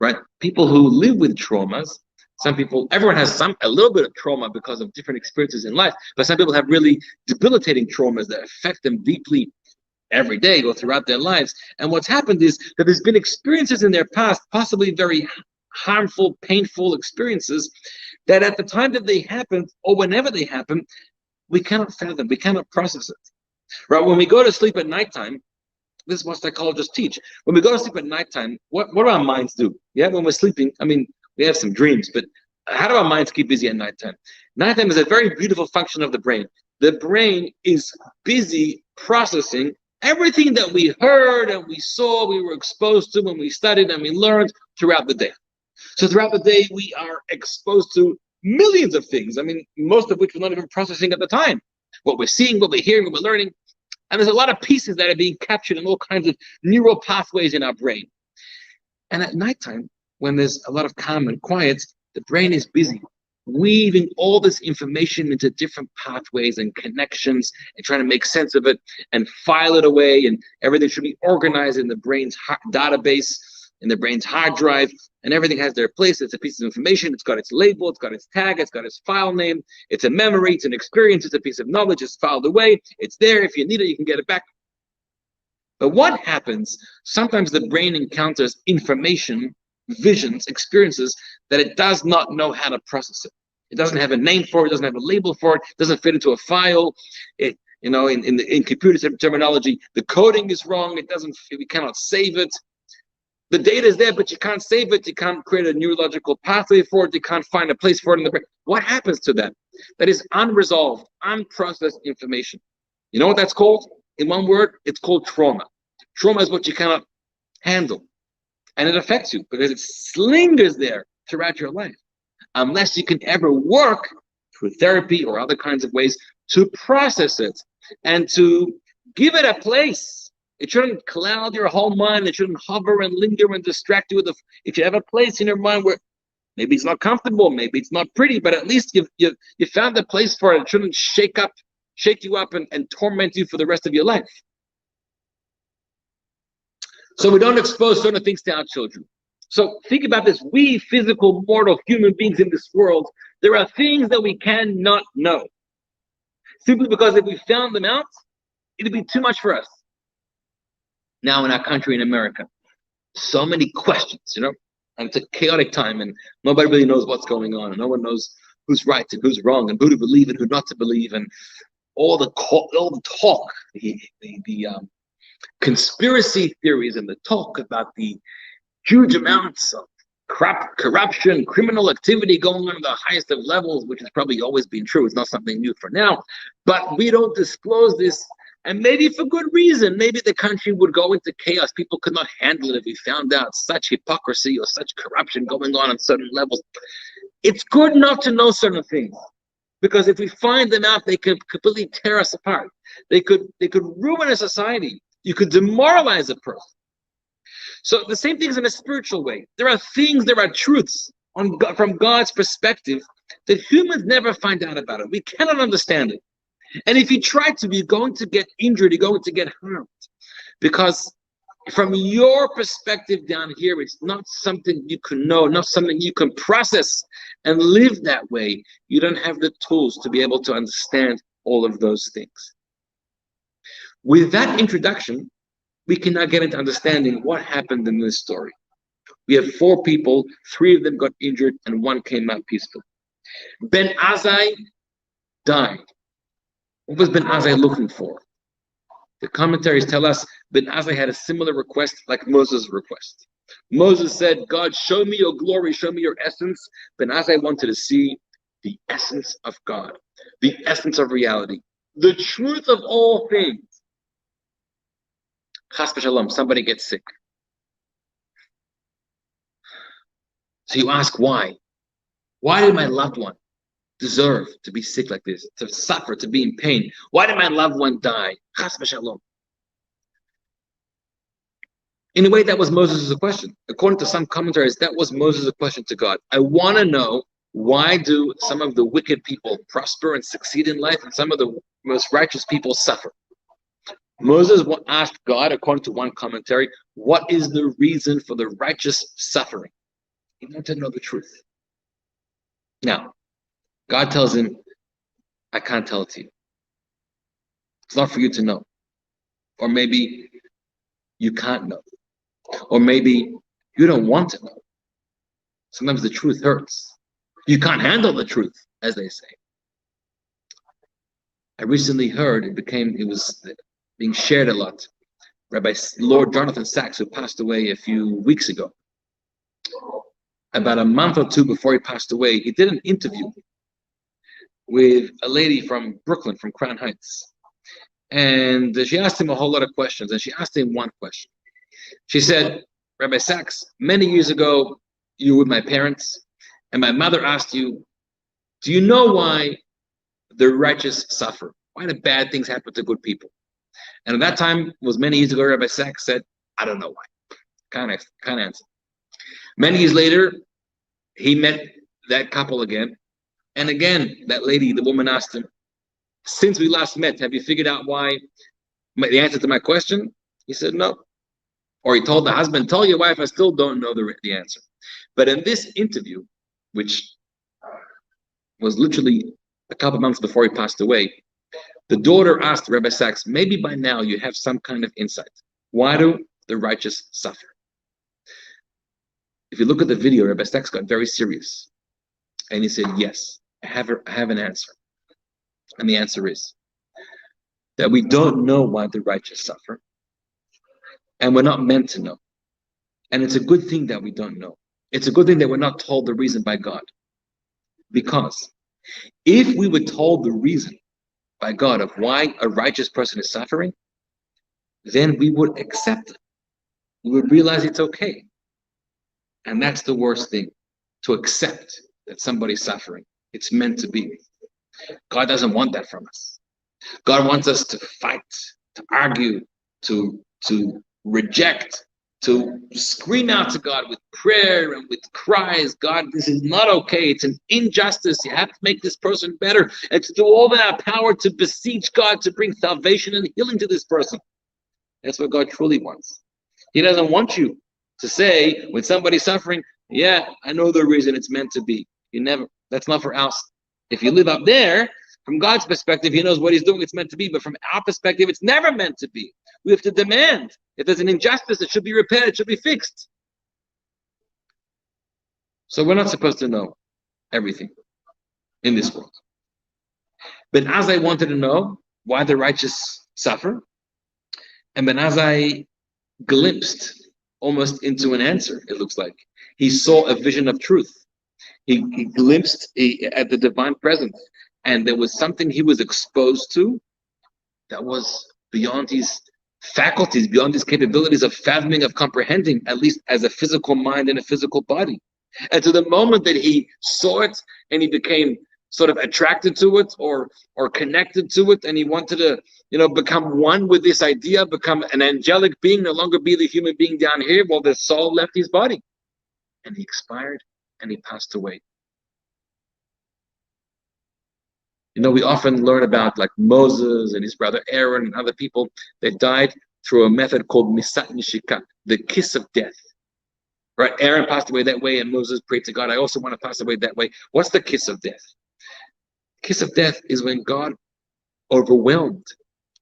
Right? People who live with traumas, some people, everyone has a little bit of trauma because of different experiences in life, but some people have really debilitating traumas that affect them deeply every day or throughout their lives. And what's happened is that there's been experiences in their past, possibly very harmful, painful experiences, that at the time that they happened, or whenever they happen, we cannot fathom, we cannot process it. Right? When we go to sleep at nighttime, this is what psychologists teach. When we go to sleep at nighttime, what do our minds do? Yeah, when we're sleeping, I mean, we have some dreams, but how do our minds keep busy at nighttime? Nighttime is a very beautiful function of the brain. The brain is busy processing everything that we heard and we saw, we were exposed to when we studied and we learned throughout the day. So throughout the day, we are exposed to millions of things. I mean, most of which we're not even processing at the time. What we're seeing, what we're hearing, what we're learning. And there's a lot of pieces that are being captured in all kinds of neural pathways in our brain. And at nighttime, when there's a lot of calm and quiet, the brain is busy weaving all this information into different pathways and connections and trying to make sense of it and file it away, and everything should be organized in the brain's database, in the brain's hard drive, and everything has their place. It's a piece of information, it's got its label, it's got its tag, it's got its file name, it's a memory, it's an experience, it's a piece of knowledge, it's filed away, it's there. If you need it, you can get it back. But what happens, sometimes the brain encounters information, visions, experiences that it does not know how to process it. It doesn't have a name for it, doesn't have a label for it, doesn't fit into a file. It, in computer terminology, the coding is wrong, we cannot save it. The data is there, but you can't save it, you can't create a neurological pathway for it, you can't find a place for it in the brain. What happens to that? That is unresolved, unprocessed information. You know what that's called? In one word, it's called trauma. Trauma is what you cannot handle. And it affects you because it lingers there throughout your life. Unless you can ever work through therapy or other kinds of ways to process it and to give it a place. It shouldn't cloud your whole mind. It shouldn't hover and linger and distract you. If you have a place in your mind where maybe it's not comfortable, maybe it's not pretty, but at least you found a place for it. It shouldn't shake you up and torment you for the rest of your life. So we don't expose certain things to our children. So think about this. We physical, mortal human beings in this world, there are things that we cannot know. Simply because if we found them out, it'd be too much for us. Now in our country, in America, so many questions, and it's a chaotic time, and nobody really knows what's going on, and no one knows who's right and who's wrong, and who to believe and who not to believe, and all the talk, the conspiracy theories and the talk about the huge amounts of corruption, criminal activity going on at the highest of levels, which has probably always been true. It's not something new for now, but we don't disclose this, and maybe for good reason. Maybe the country would go into chaos. People could not handle it if we found out such hypocrisy or such corruption going on certain levels. It's good not to know certain things, because if we find them out, they could completely tear us apart. They could ruin a society. You could demoralize a person. So the same thing is in a spiritual way. There are truths from God's perspective that humans never find out about it. We cannot understand it. And if you try to, you're going to get injured, you're going to get harmed. Because from your perspective down here, it's not something you can know, not something you can process and live that way. You don't have the tools to be able to understand all of those things. With that introduction, we can now get into understanding what happened in this story. We have 4 people, 3 of them got injured, and 1 came out peaceful. Ben Azai died. What was Ben Azai looking for? The commentaries tell us Ben Azai had a similar request like Moses' request. Moses said, God, show me your glory, show me your essence. Ben Azai wanted to see the essence of God, the essence of reality, the truth of all things. Chas v'shalom, somebody gets sick. So you ask why? Why did my loved one deserve to be sick like this, to suffer, to be in pain? Why did my loved one die? Chas v'shalom. In a way, that was Moses' question. According to some commentaries, that was Moses' question to God. I want to know, why do some of the wicked people prosper and succeed in life, and some of the most righteous people suffer? Moses asked God, according to one commentary, what is the reason for the righteous suffering? He wanted to know the truth. Now, God tells him, I can't tell it to you. It's not for you to know. Or maybe you can't know. Or maybe you don't want to know. Sometimes the truth hurts. You can't handle the truth, as they say. I recently heard, it was being shared a lot. Rabbi Lord Jonathan Sachs, who passed away a few weeks ago, about a month or two before he passed away, he did an interview with a lady from Brooklyn, from Crown Heights. And she asked him a whole lot of questions, and she asked him one question. She said, Rabbi Sachs, many years ago, you were with my parents, and my mother asked you, do you know why the righteous suffer? Why do bad things happen to good people? And at that time, it was many years ago, Rabbi Sachs said, I don't know why. Can't answer. Many years later, he met that couple again. And again, that lady, the woman, asked him, since we last met, have you figured out why the answer to my question? He said, no. Or he told the husband, tell your wife I still don't know the answer. But in this interview, which was literally a couple months before he passed away, the daughter asked Rabbi Sachs, maybe by now you have some kind of insight. Why do the righteous suffer? If you look at the video, Rabbi Sachs got very serious. And he said, yes, I have an answer. And the answer is that we don't know why the righteous suffer. And we're not meant to know. And it's a good thing that we don't know. It's a good thing that we're not told the reason by God. Because if we were told the reason by God of why a righteous person is suffering, then we would accept it. We would realize it's okay. And that's the worst thing, to accept that somebody's suffering. It's meant to be. God doesn't want that from us. God wants us to fight, to argue, to reject, to scream out to God with prayer and with cries. God, this is not okay. It's an injustice. You have to make this person better. And to do all that in our power to beseech God to bring salvation and healing to this person. That's what God truly wants. He doesn't want you to say, when somebody's suffering, yeah, I know the reason it's meant to be. That's not for us. If you live up there, from God's perspective, he knows what he's doing, it's meant to be. But from our perspective, it's never meant to be. We have to demand. If there's an injustice, it should be repaired, it should be fixed. So we're not supposed to know everything in this world. But as I wanted to know why the righteous suffer, and then as I glimpsed almost into an answer, it looks like, he saw a vision of truth. He glimpsed at the divine presence. And there was something he was exposed to that was beyond his faculties, beyond his capabilities of fathoming, of comprehending, at least as a physical mind and a physical body. And to the moment that he saw it and he became sort of attracted to it or connected to it, and he wanted to, become one with this idea, become an angelic being, no longer be the human being down here, well, the soul left his body. And he expired and he passed away. We often learn about like Moses and his brother Aaron and other people that died through a method called Misat Nishika, the kiss of death. Right? Aaron passed away that way and Moses prayed to God, I also want to pass away that way. What's the kiss of death? Kiss of death is when God overwhelmed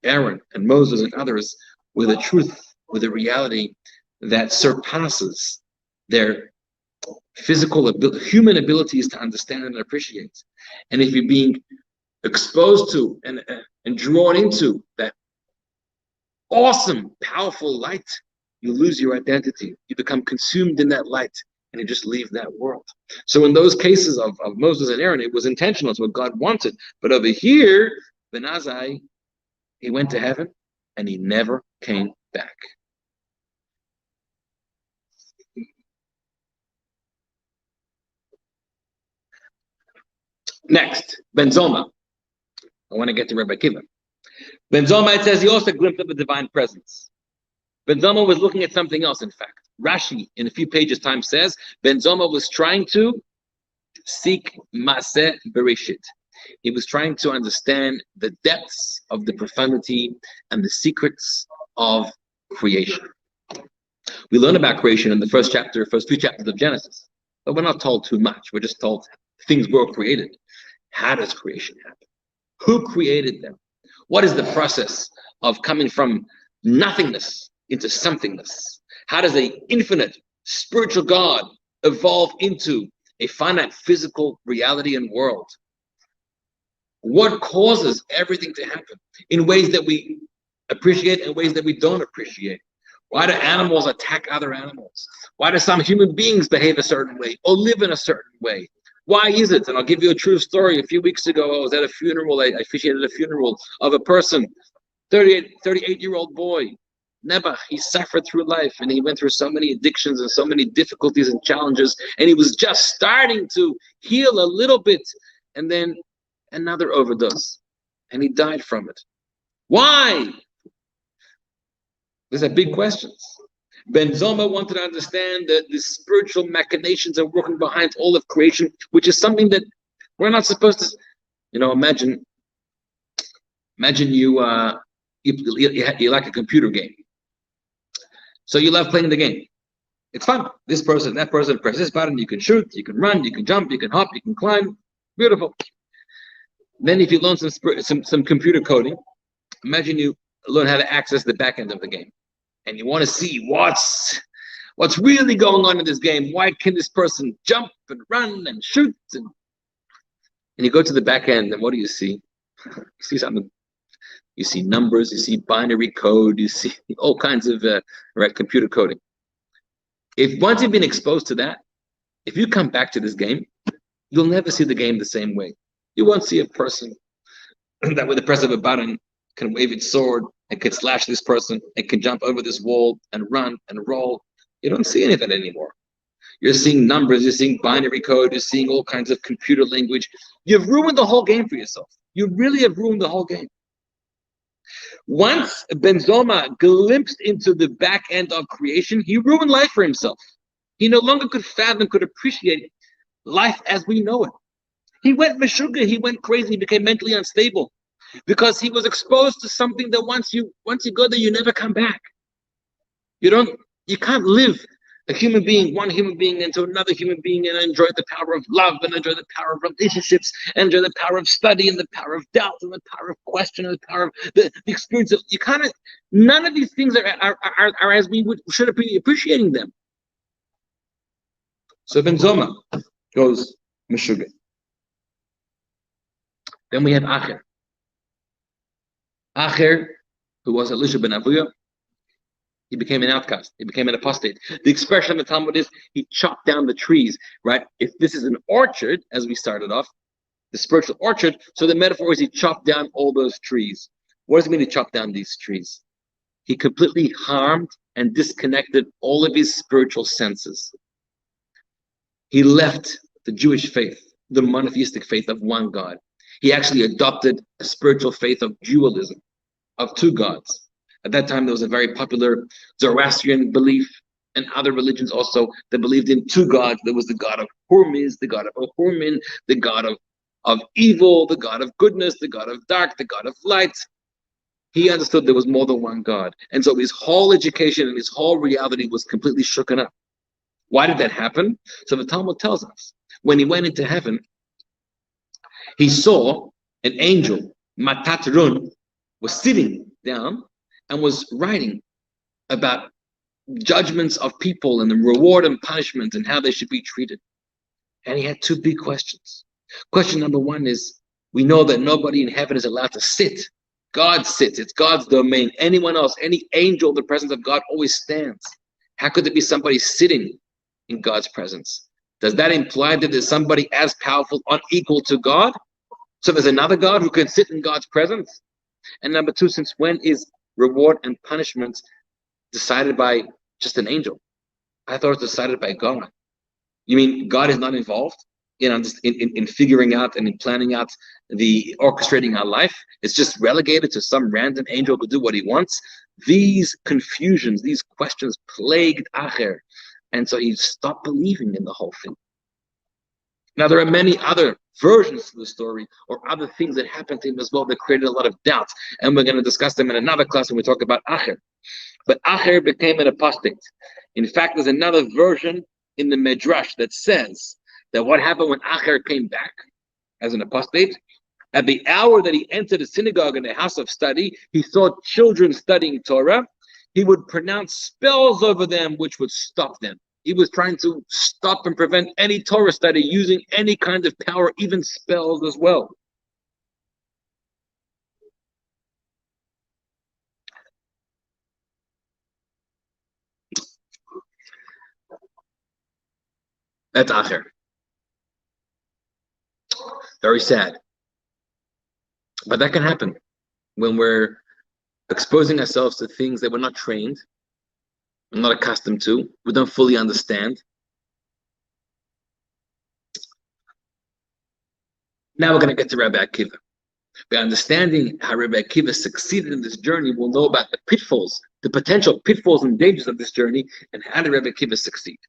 Aaron and Moses and others with a truth, with a reality that surpasses their human abilities to understand and appreciate. And if you're being exposed to and drawn into that awesome, powerful light, you lose your identity. You become consumed in that light and you just leave that world. So in those cases of Moses and Aaron, it was intentional. It's what God wanted. But over here, Benazai, he went to heaven and he never came back. Next, Ben Zoma. I want to get to Rabbi Akiva. Ben Zoma, it says, he also glimpsed of the divine presence. Ben Zoma was looking at something else, in fact. Rashi, in a few pages' time, says, Ben Zoma was trying to seek Maseh Bereshit. He was trying to understand the depths of the profundity and the secrets of creation. We learn about creation in the first few chapters of Genesis, but we're not told too much. We're just told things were created. How does creation happen? Who created them? What is the process of coming from nothingness into somethingness? How does an infinite spiritual God evolve into a finite physical reality and world? What causes everything to happen in ways that we appreciate and ways that we don't appreciate? Why do animals attack other animals? Why do some human beings behave a certain way or live in a certain way? Why is it? And I'll give you a true story. A few weeks ago, I was at a funeral. I officiated a funeral of a person, 38-year-old boy. Never. He suffered through life, and he went through so many addictions and so many difficulties and challenges, and he was just starting to heal a little bit, and then another overdose, and he died from it. Why? These are big questions. Ben Zoma wanted to understand that the spiritual machinations are working behind all of creation, which is something that we're not supposed to, imagine you like a computer game. So you love playing the game. It's fun. This person, that person, press this button, you can shoot, you can run, you can jump, you can hop, you can climb. Beautiful. Then if you learn some computer coding, imagine you learn how to access the back end of the game. And you want to see what's really going on in this game. Why can this person jump and run and shoot? And you go to the back end, and what do you see? You see something. You see numbers, you see binary code, you see all kinds of computer coding. If once you've been exposed to that, if you come back to this game, you'll never see the game the same way. You won't see a person that with the press of a button can wave its sword and can slash this person and can jump over this wall and run and roll. You don't see any of that anymore. You're seeing numbers, you're seeing binary code, you're seeing all kinds of computer language. You've ruined the whole game for yourself. You really have ruined the whole game. Once Ben Zoma glimpsed into the back end of creation, he ruined life for himself. He no longer could fathom, could appreciate life as we know it. He went meshuggah, he went crazy, he became mentally unstable. Because he was exposed to something that once you go there, you never come back. You can't live one human being into another human being and enjoy the power of love and enjoy the power of relationships and enjoy the power of study and the power of doubt and the power of question and the power of the experience of, none of these things are as we should be appreciating them. So Ben Zoma goes meshuggah. Then we have Acher, who was Elisha ben Avuya, he became an outcast. He became an apostate. The expression of the Talmud is he chopped down the trees, right? If this is an orchard, as we started off, the spiritual orchard, so the metaphor is he chopped down all those trees. What does it mean to chop down these trees? He completely harmed and disconnected all of his spiritual senses. He left the Jewish faith, the monotheistic faith of one God. He actually adopted a spiritual faith of dualism, of two gods. At that time, there was a very popular Zoroastrian belief and other religions also that believed in two gods. There was the god of Hormuz, the god of Ahurmin, the god of evil, the god of goodness, the god of dark, the god of light. He understood there was more than one God. And so his whole education and his whole reality was completely shooken up. Why did that happen? So the Talmud tells us, when he went into heaven, he saw an angel, Matatrun, was sitting down and was writing about judgments of people and the reward and punishment and how they should be treated. And he had two big questions. Question number one is, we know that nobody in heaven is allowed to sit. God sits. It's God's domain. Anyone else, any angel in the presence of God always stands. How could there be somebody sitting in God's presence? Does that imply that there's somebody as powerful, unequal to God? So there's another God who can sit in God's presence? And number two, since when is reward and punishment decided by just an angel? I thought it was decided by God. You mean God is not involved in figuring out and in planning out the orchestrating our life. It's just relegated to some random angel to do what he wants. These confusions, these questions plagued Acher, and so he stopped believing in the whole thing. Now, there are many other versions of the story or other things that happened to him as well that created a lot of doubts, and we're going to discuss them in another class when we talk about Acher. But Acher became an apostate. In fact, there's another version in the Midrash that says that what happened when Acher came back as an apostate, at the hour that he entered the synagogue in the house of study, he saw children studying Torah. He would pronounce spells over them which would stop them. He was trying to stop and prevent any Torah study using any kind of power, even spells as well. That's Acher. Very sad. But that can happen when we're exposing ourselves to things that we're not trained, we're not accustomed to, we don't fully understand. Now we're going to get to Rabbi Akiva. By understanding how Rabbi Akiva succeeded in this journey, we'll know about the pitfalls, the potential pitfalls and dangers of this journey, and how did Rabbi Akiva succeed.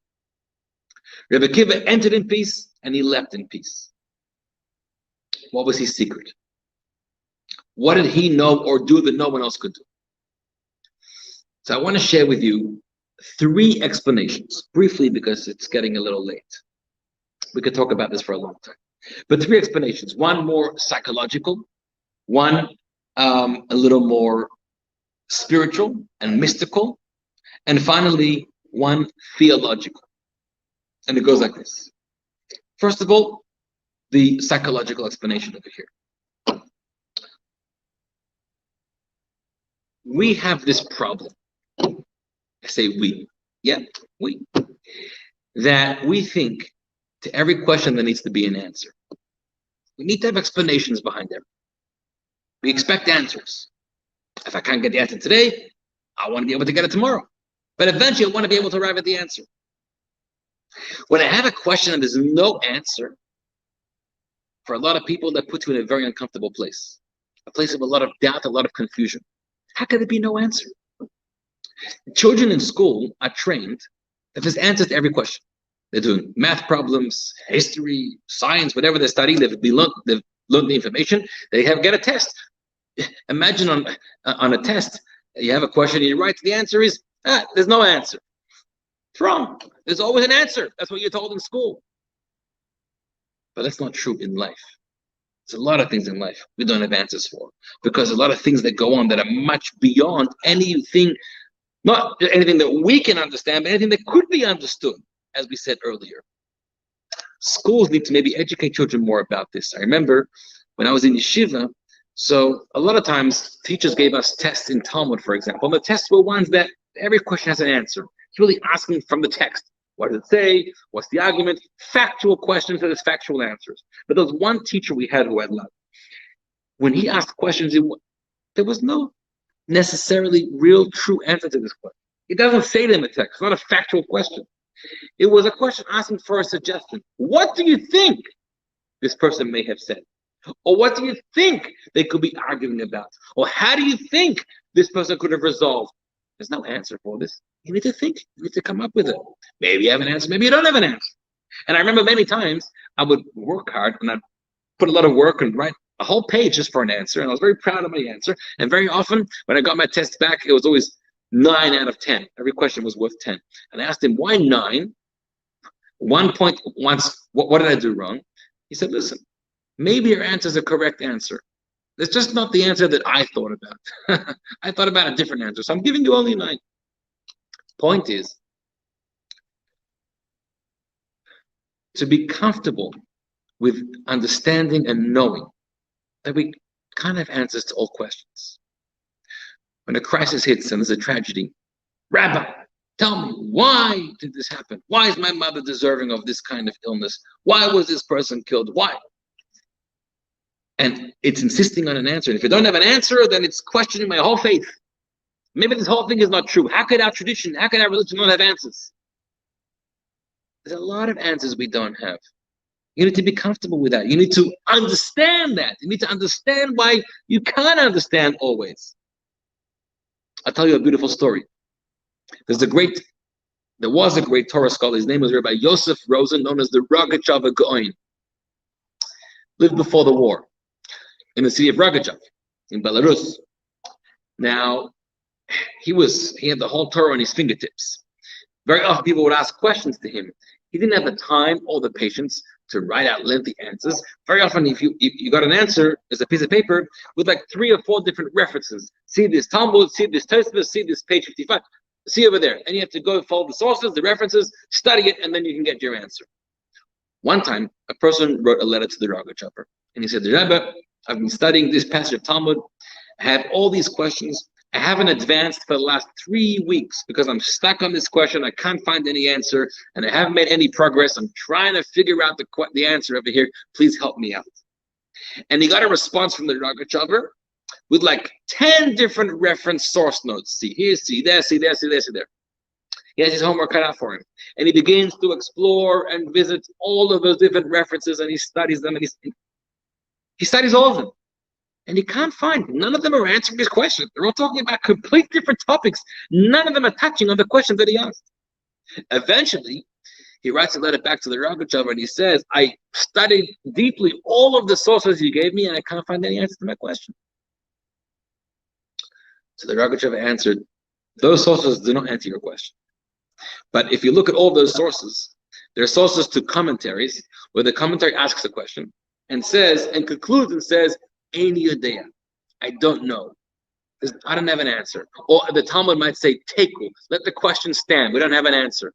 Rabbi Akiva entered in peace and he left in peace. What was his secret? What did he know or do that no one else could do? So I want to share with you 3 explanations, briefly, because it's getting a little late. We could talk about this for a long time. But 3 explanations. One more psychological, one a little more spiritual and mystical, and finally, one theological. And it goes like this. First of all, the psychological explanation over here. We have this problem. I say we. Yeah, we. That we think to every question there needs to be an answer. We need to have explanations behind everything. We expect answers. If I can't get the answer today, I want to be able to get it tomorrow. But eventually I want to be able to arrive at the answer. When I have a question and there's no answer, for a lot of people that puts you in a very uncomfortable place. A place of a lot of doubt, a lot of confusion. How could there be no answer? Children in school are trained that there's answers to every question. They're doing math problems, history, science, whatever they're studying. They've learned the information. They get a test. Imagine on a test, you have a question and you write, the answer is, there's no answer. It's wrong. There's always an answer. That's what you're told in school. But that's not true in life. There's a lot of things in life we don't have answers for, because a lot of things that go on that are much beyond anything, not anything that we can understand, but anything that could be understood, as we said earlier. Schools need to maybe educate children more about this. I remember when I was in yeshiva, so a lot of times teachers gave us tests in Talmud, for example. And the tests were ones that every question has an answer. It's really asking from the text. What does it say? What's the argument? Factual questions that has factual answers. But there was one teacher we had who had love. When he asked questions, there was no necessarily real true answer to this question. It doesn't say it in the text. It's not a factual question. It was a question asking for a suggestion. What do you think this person may have said? Or what do you think they could be arguing about? Or how do you think this person could have resolved? There's no answer for this. You need to think. You need to come up with it. Maybe you have an answer. Maybe you don't have an answer. And I remember many times I would work hard and I'd put a lot of work and write a whole page just for an answer. And I was very proud of my answer. And very often when I got my test back, it was always 9 out of 10. Every question was worth 10. And I asked him, why 9? 1 point once, what did I do wrong? He said, listen, maybe your answer is a correct answer. It's just not the answer that I thought about. I thought about a different answer. So I'm giving you only 9. Point is, to be comfortable with understanding and knowing that we can't have answers to all questions. When a crisis hits and there's a tragedy, Rabbi, tell me, why did this happen? Why is my mother deserving of this kind of illness? Why was this person killed? Why? And it's insisting on an answer. And if you don't have an answer, then it's questioning my whole faith. Maybe this whole thing is not true. How could our tradition, how could our religion not have answers? There's a lot of answers we don't have. You need to be comfortable with that. You need to understand that. You need to understand why you can't understand always. I'll tell you a beautiful story. There was a great Torah scholar. His name was Rabbi Yosef Rosen, known as the Rogatchover Gaon. Lived before the war in the city of Rogatchov in Belarus. Now, he had the whole Torah on his fingertips. Very often people would ask questions to him. He didn't have the time or the patience to write out lengthy answers. Very often, if you got an answer, there's a piece of paper with like 3 or 4 different references. See this Talmud, see this Tosfos, see this page 55, see over there. And you have to go follow the sources, the references, study it, and then you can get your answer. One time, a person wrote a letter to the Rogatchover, and he said, Rebbe, I've been studying this passage of Talmud. I have all these questions. I haven't advanced for the last 3 weeks because I'm stuck on this question. I can't find any answer, and I haven't made any progress. I'm trying to figure out the answer over here. Please help me out. And he got a response from the Rogatchover with like 10 different reference source notes. See here, see there, see there, see there, see there. He has his homework cut out for him. And he begins to explore and visit all of those different references, and he studies them, and he studies all of them. And he can't find, none of them are answering his questions. They're all talking about complete different topics. None of them are touching on the questions that he asked. Eventually, he writes a letter back to the Rogatchover, and he says, I studied deeply all of the sources you gave me, and I can't find any answer to my question. So the Rogatchover answered, those sources do not answer your question. But if you look at all those sources, there are sources to commentaries, where the commentary asks a question, and concludes and says, Eini Yodea, I don't know. I don't have an answer. Or the Talmud might say, Teku, let the question stand. We don't have an answer.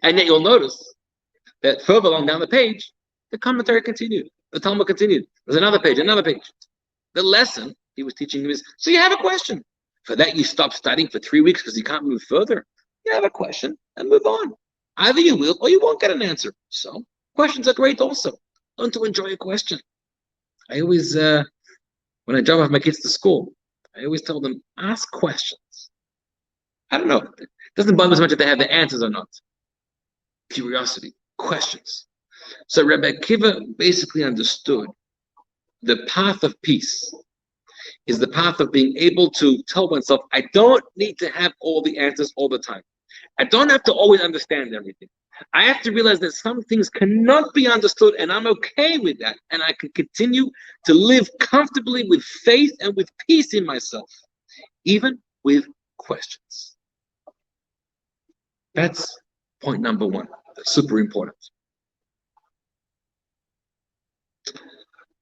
And yet you'll notice that further along down the page, the commentary continued. The Talmud continued. There's another page, another page. The lesson he was teaching him is, so you have a question. For that you stop studying for 3 weeks because you can't move further. You have a question and move on. Either you will or you won't get an answer. So questions are great also. Learn to enjoy a question. I always, when I drop off my kids to school, I always tell them, ask questions. I don't know. It doesn't bother as much if they have the answers or not. Curiosity, questions. So Rabbi Akiva basically understood the path of peace is the path of being able to tell oneself, I don't need to have all the answers all the time. I don't have to always understand everything. I have to realize that some things cannot be understood, and I'm okay with that. And I can continue to live comfortably with faith and with peace in myself, even with questions. That's point number 1. That's super important.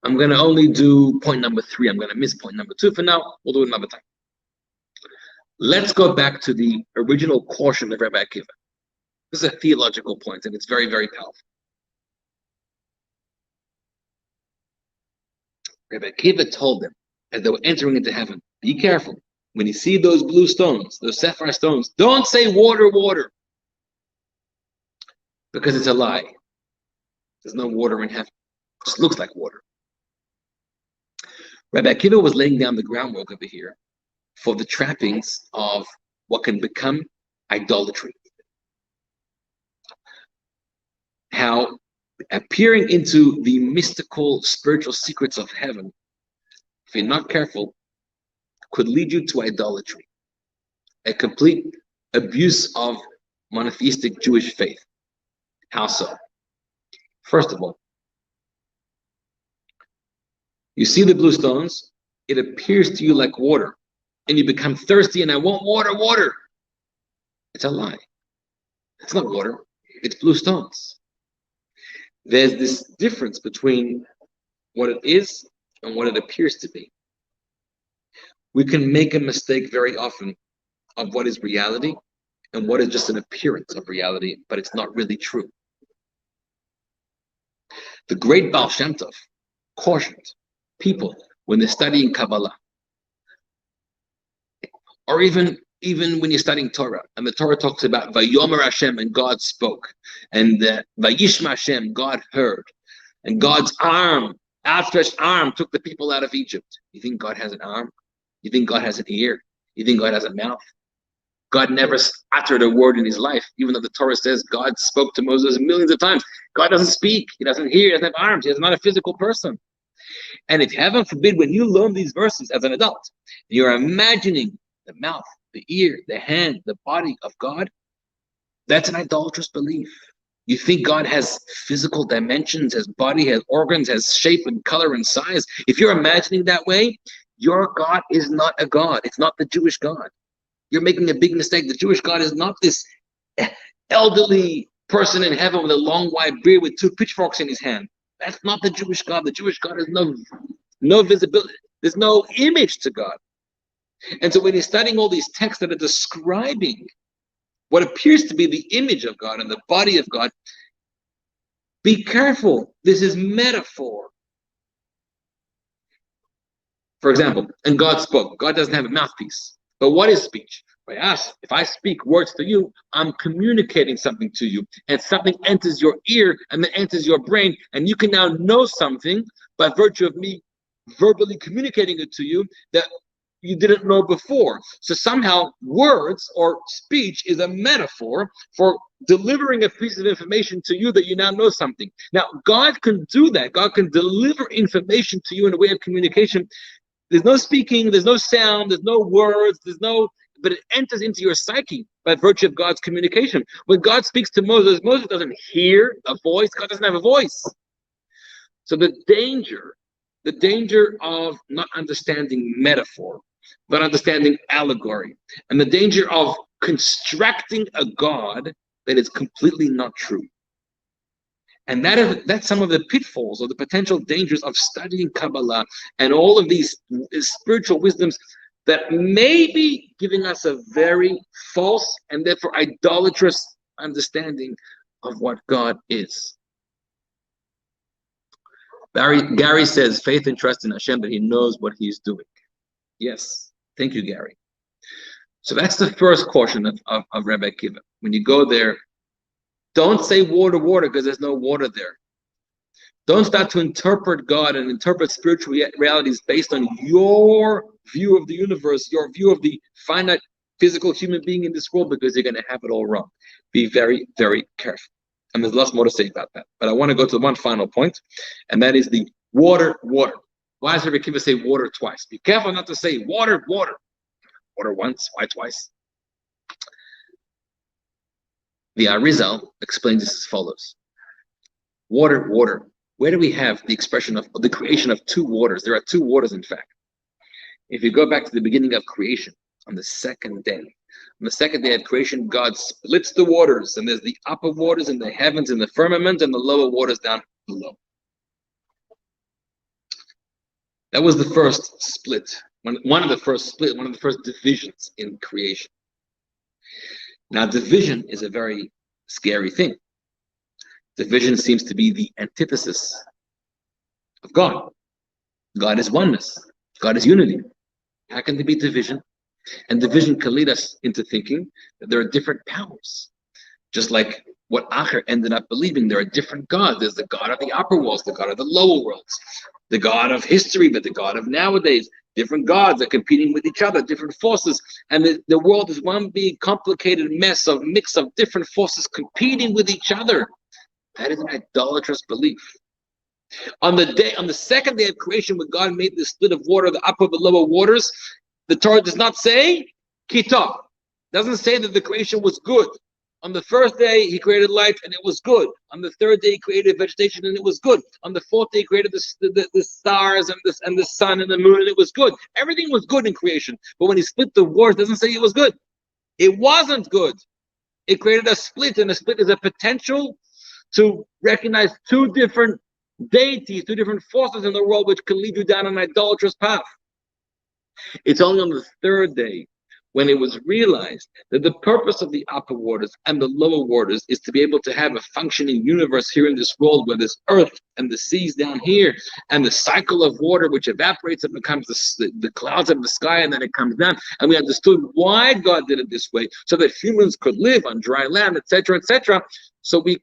I'm going to only do point number 3. I'm going to miss point number 2 for now. We'll do it another time. Let's go back to the original caution of Rabbi Akiva. This is a theological point, and it's very, very powerful. Rabbi Akiva told them, as they were entering into heaven, be careful. When you see those blue stones, those sapphire stones, don't say water, water. Because it's a lie. There's no water in heaven. It just looks like water. Rabbi Akiva was laying down the groundwork over here for the trappings of what can become idolatry. How appearing into the mystical spiritual secrets of heaven, if you're not careful, could lead you to idolatry, a complete abuse of monotheistic Jewish faith. How so? First of all, you see the blue stones, it appears to you like water, and you become thirsty and I want water, water. It's a lie. It's not water, it's blue stones. There's this difference between what it is and what it appears to be. We can make a mistake very often of what is reality and what is just an appearance of reality, but it's not really true. The great Baal Shem Tov cautioned people when they're studying Kabbalah, or even when you're studying Torah, and the Torah talks about Vayomer Hashem, and God spoke, and Vayishma Hashem, God heard, and God's arm, outstretched arm, took the people out of Egypt. You think God has an arm? You think God has an ear? You think God has a mouth? God never uttered a word in his life, even though the Torah says God spoke to Moses millions of times. God doesn't speak. He doesn't hear. He doesn't have arms. He's not a physical person. And if heaven forbid, when you learn these verses as an adult, you're imagining the mouth, the ear, the hand, the body of God, that's an idolatrous belief. You think God has physical dimensions, has body, has organs, has shape and color and size. If you're imagining that way, your God is not a God. It's not the Jewish God. You're making a big mistake. The Jewish God is not this elderly person in heaven with a long white beard with two pitchforks in his hand. That's not the Jewish God. The Jewish God has no visibility. There's no image to God. And so when you're studying all these texts that are describing what appears to be the image of God and the body of God, be careful. This is metaphor. For example, and God spoke. God doesn't have a mouthpiece. But what is speech? If I speak words to you, I'm communicating something to you. And something enters your ear and then enters your brain. And you can now know something by virtue of me verbally communicating it to you that you didn't know before. So somehow words or speech is a metaphor for delivering a piece of information to you that you now know something. Now, God can do that. God can deliver information to you in a way of communication. There's no speaking, there's no sound, there's no words, but it enters into your psyche by virtue of God's communication. When God speaks to Moses, Moses doesn't hear a voice. God doesn't have a voice. So the danger of not understanding metaphor, not understanding allegory, and the danger of constructing a God that is completely not true. And that's some of the pitfalls or the potential dangers of studying Kabbalah and all of these spiritual wisdoms that may be giving us a very false and therefore idolatrous understanding of what God is. Gary says, faith and trust in Hashem, that he knows what he's doing. Yes, thank you, Gary. So that's the first caution of Rabbi Akiva. When you go there, don't say water, water, because there's no water there. Don't start to interpret God and interpret spiritual realities based on your view of the universe, your view of the finite physical human being in this world, because you're going to have it all wrong. Be very, very careful. And there's lots more to say about that. But I want to go to one final point, and that is the water, water. Why does Rabbi Akiva say water twice? Be careful not to say water, water. Water once, why twice? The Arizal explains this as follows. Water, water. Where do we have the expression of the creation of two waters? There are two waters, in fact. If you go back to the beginning of creation, on the second day of creation, God splits the waters, and there's the upper waters in the heavens, in the firmament, and the lower waters down below. That was the first split, one of the first divisions in creation. Now, division is a very scary thing. Division seems to be the antithesis of God. God is oneness. God is unity. How can there be division? And division can lead us into thinking that there are different powers. Just like what Acher ended up believing, there are different gods. There's the God of the upper worlds, the God of the lower worlds, the God of history, but the God of nowadays. Different gods are competing with each other, different forces. And the world is one big complicated mix of different forces competing with each other. That is an idolatrous belief. On the second day of creation, when God made the split of water, the upper and the lower waters, the Torah does not say kitov. Doesn't say that the creation was good. On the first day, he created light and it was good. On the third day, he created vegetation and it was good. On the fourth day, he created the stars and the sun and the moon and it was good. Everything was good in creation. But when he split the waters, it doesn't say it was good. It wasn't good. It created a split, and a split is a potential to recognize two different deities, two different forces in the world, which can lead you down an idolatrous path. It's only on the third day when it was realized that the purpose of the upper waters and the lower waters is to be able to have a functioning universe here in this world, where there's earth and the seas down here, and the cycle of water which evaporates and becomes the clouds of the sky, and then it comes down. And we understood why God did it this way, so that humans could live on dry land, etc., etc. So we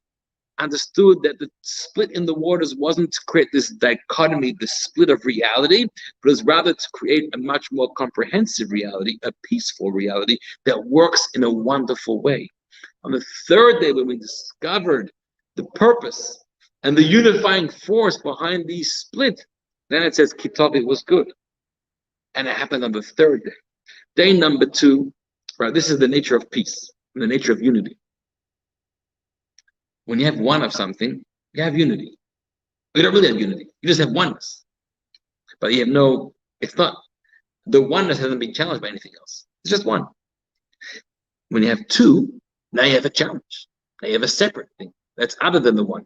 understood that the split in the waters wasn't to create this dichotomy, this split of reality, but was rather to create a much more comprehensive reality, a peaceful reality that works in a wonderful way. On the third day, when we discovered the purpose and the unifying force behind these split, then it says Kitov, it was good. And it happened on the third day. Day number 2, right? This is the nature of peace and the nature of unity. When you have one of something, you have unity. You don't really have unity. You just have oneness. But you have no, it's not, the oneness hasn't been challenged by anything else. It's just one. When you have two, now you have a challenge. Now you have a separate thing that's other than the one.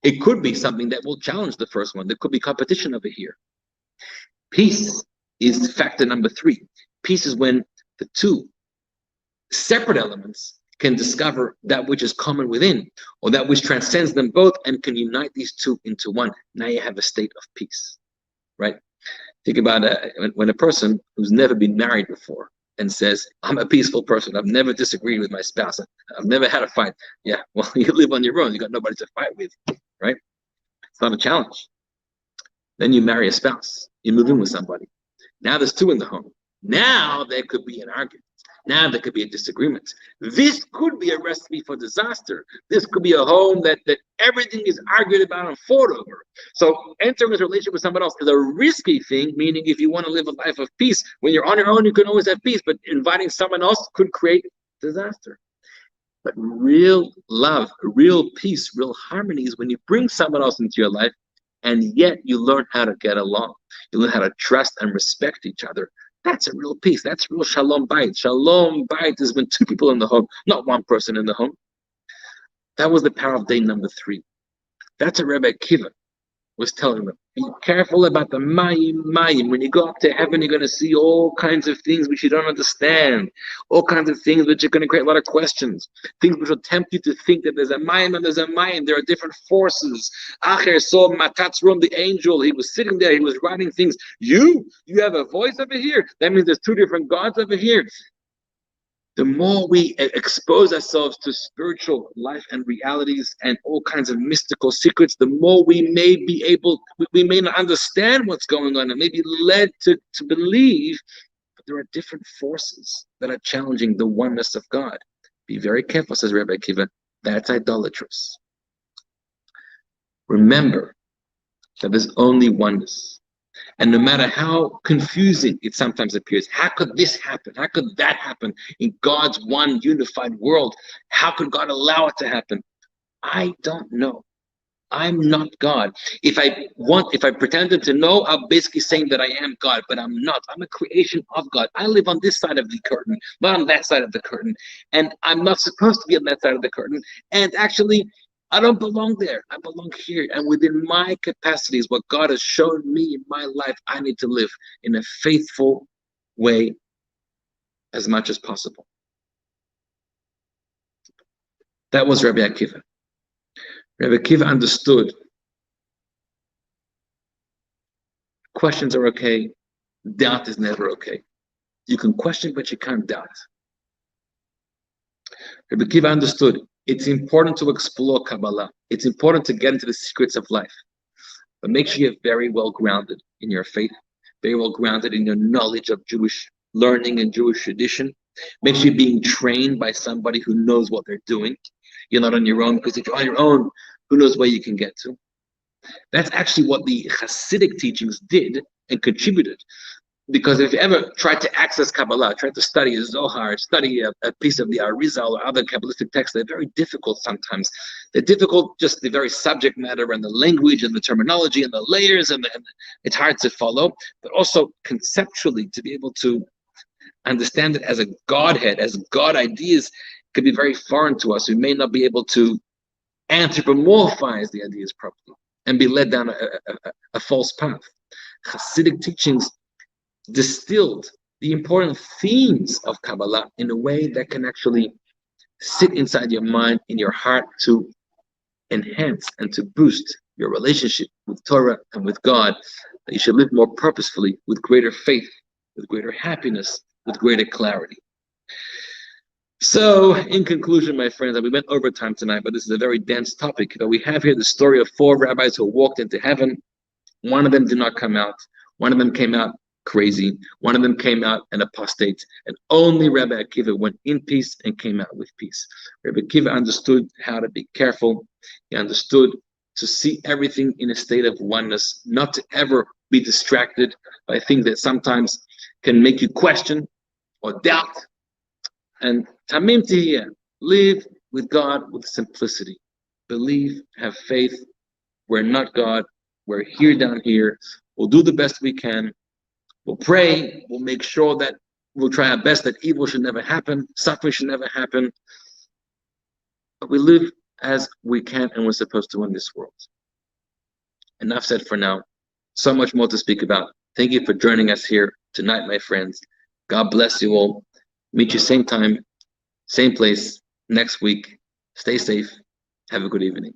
It could be something that will challenge the first one. There could be competition over here. Peace is factor number 3. Peace is when the two separate elements can discover that which is common within, or that which transcends them both and can unite these two into one. Now you have a state of peace, right? Think about when a person who's never been married before and says, I'm a peaceful person, I've never disagreed with my spouse, I've never had a fight. Yeah, well, you live on your own, you got nobody to fight with, right? It's not a challenge. Then you marry a spouse, you move in with somebody. Now there's two in the home. Now there could be an argument. Now there could be a disagreement. This could be a recipe for disaster. This could be a home that everything is argued about and fought over. So entering a relationship with someone else is a risky thing, meaning if you want to live a life of peace, when you're on your own, you can always have peace, but inviting someone else could create disaster. But real love, real peace, real harmony is when you bring someone else into your life and yet you learn how to get along. You learn how to trust and respect each other. That's a real peace. That's real shalom bayit. Shalom bayit is when two people in the home, not one person in the home. That was the power of day number 3. That's what Rabbi Akiva was telling them. Be careful about the mayim. When you go up to heaven, you're going to see all kinds of things which you don't understand. All kinds of things which are going to create a lot of questions. Things which will tempt you to think that there's a mayim and there's a mayim. There are different forces. Acher saw Matatzron, the angel. He was sitting there. He was writing things. You have a voice over here. That means there's 2 different gods over here. The more we expose ourselves to spiritual life and realities and all kinds of mystical secrets, the more we may be able, we may not understand what's going on and may be led to believe, but there are different forces that are challenging the oneness of God. Be very careful, says Rabbi Akiva, that's idolatrous. Remember that there's only oneness. And no matter how confusing it sometimes appears, how could this happen? How could that happen in God's one unified world? How could God allow it to happen? I don't know. I'm not God. If I pretended to know, I'm basically saying that I am God, but I'm not. I'm a creation of God. I live on this side of the curtain, not on that side of the curtain. And I'm not supposed to be on that side of the curtain. And actually, I don't belong there. I belong here. And within my capacities, what God has shown me in my life, I need to live in a faithful way as much as possible. That was Rabbi Akiva. Rabbi Akiva understood questions are okay. Doubt is never okay. You can question, but you can't doubt. Rabbi Akiva understood it's important to explore Kabbalah. It's important to get into the secrets of life. But make sure you're very well grounded in your faith, very well grounded in your knowledge of Jewish learning and Jewish tradition. Make sure you're being trained by somebody who knows what they're doing. You're not on your own, because if you're on your own, who knows where you can get to. That's actually what the Hasidic teachings did and contributed. Because if you ever tried to access Kabbalah, tried to study a Zohar, study a piece of the Arizal or other Kabbalistic texts, they're very difficult sometimes. They're difficult, just the very subject matter and the language and the terminology and the layers, and it's hard to follow. But also conceptually, to be able to understand it as a Godhead, as God ideas, could be very foreign to us. We may not be able to anthropomorphize the ideas properly and be led down a false path. Hasidic teachings distilled the important themes of Kabbalah in a way that can actually sit inside your mind, in your heart, to enhance and to boost your relationship with Torah and with God, that you should live more purposefully, with greater faith, with greater happiness, with greater clarity. So, in conclusion, my friends, we went over time tonight, but this is a very dense topic. But we have here the story of 4 rabbis who walked into heaven. One of them did not come out. One of them came out crazy. One of them came out an apostate. And only Rabbi Akiva went in peace and came out with peace. Rabbi Akiva understood how to be careful. He understood to see everything in a state of oneness, not to ever be distracted by things that sometimes can make you question or doubt. And Tamim Tihiyah, live with God with simplicity. Believe, have faith. We're not God. We're here down here. We'll do the best we can. We'll pray. We'll make sure that we'll try our best that evil should never happen, suffering should never happen. But we live as we can and we're supposed to in this world. Enough said for now. So much more to speak about. Thank you for joining us here tonight, my friends. God bless you all. Meet you same time, same place next week. Stay safe. Have a good evening.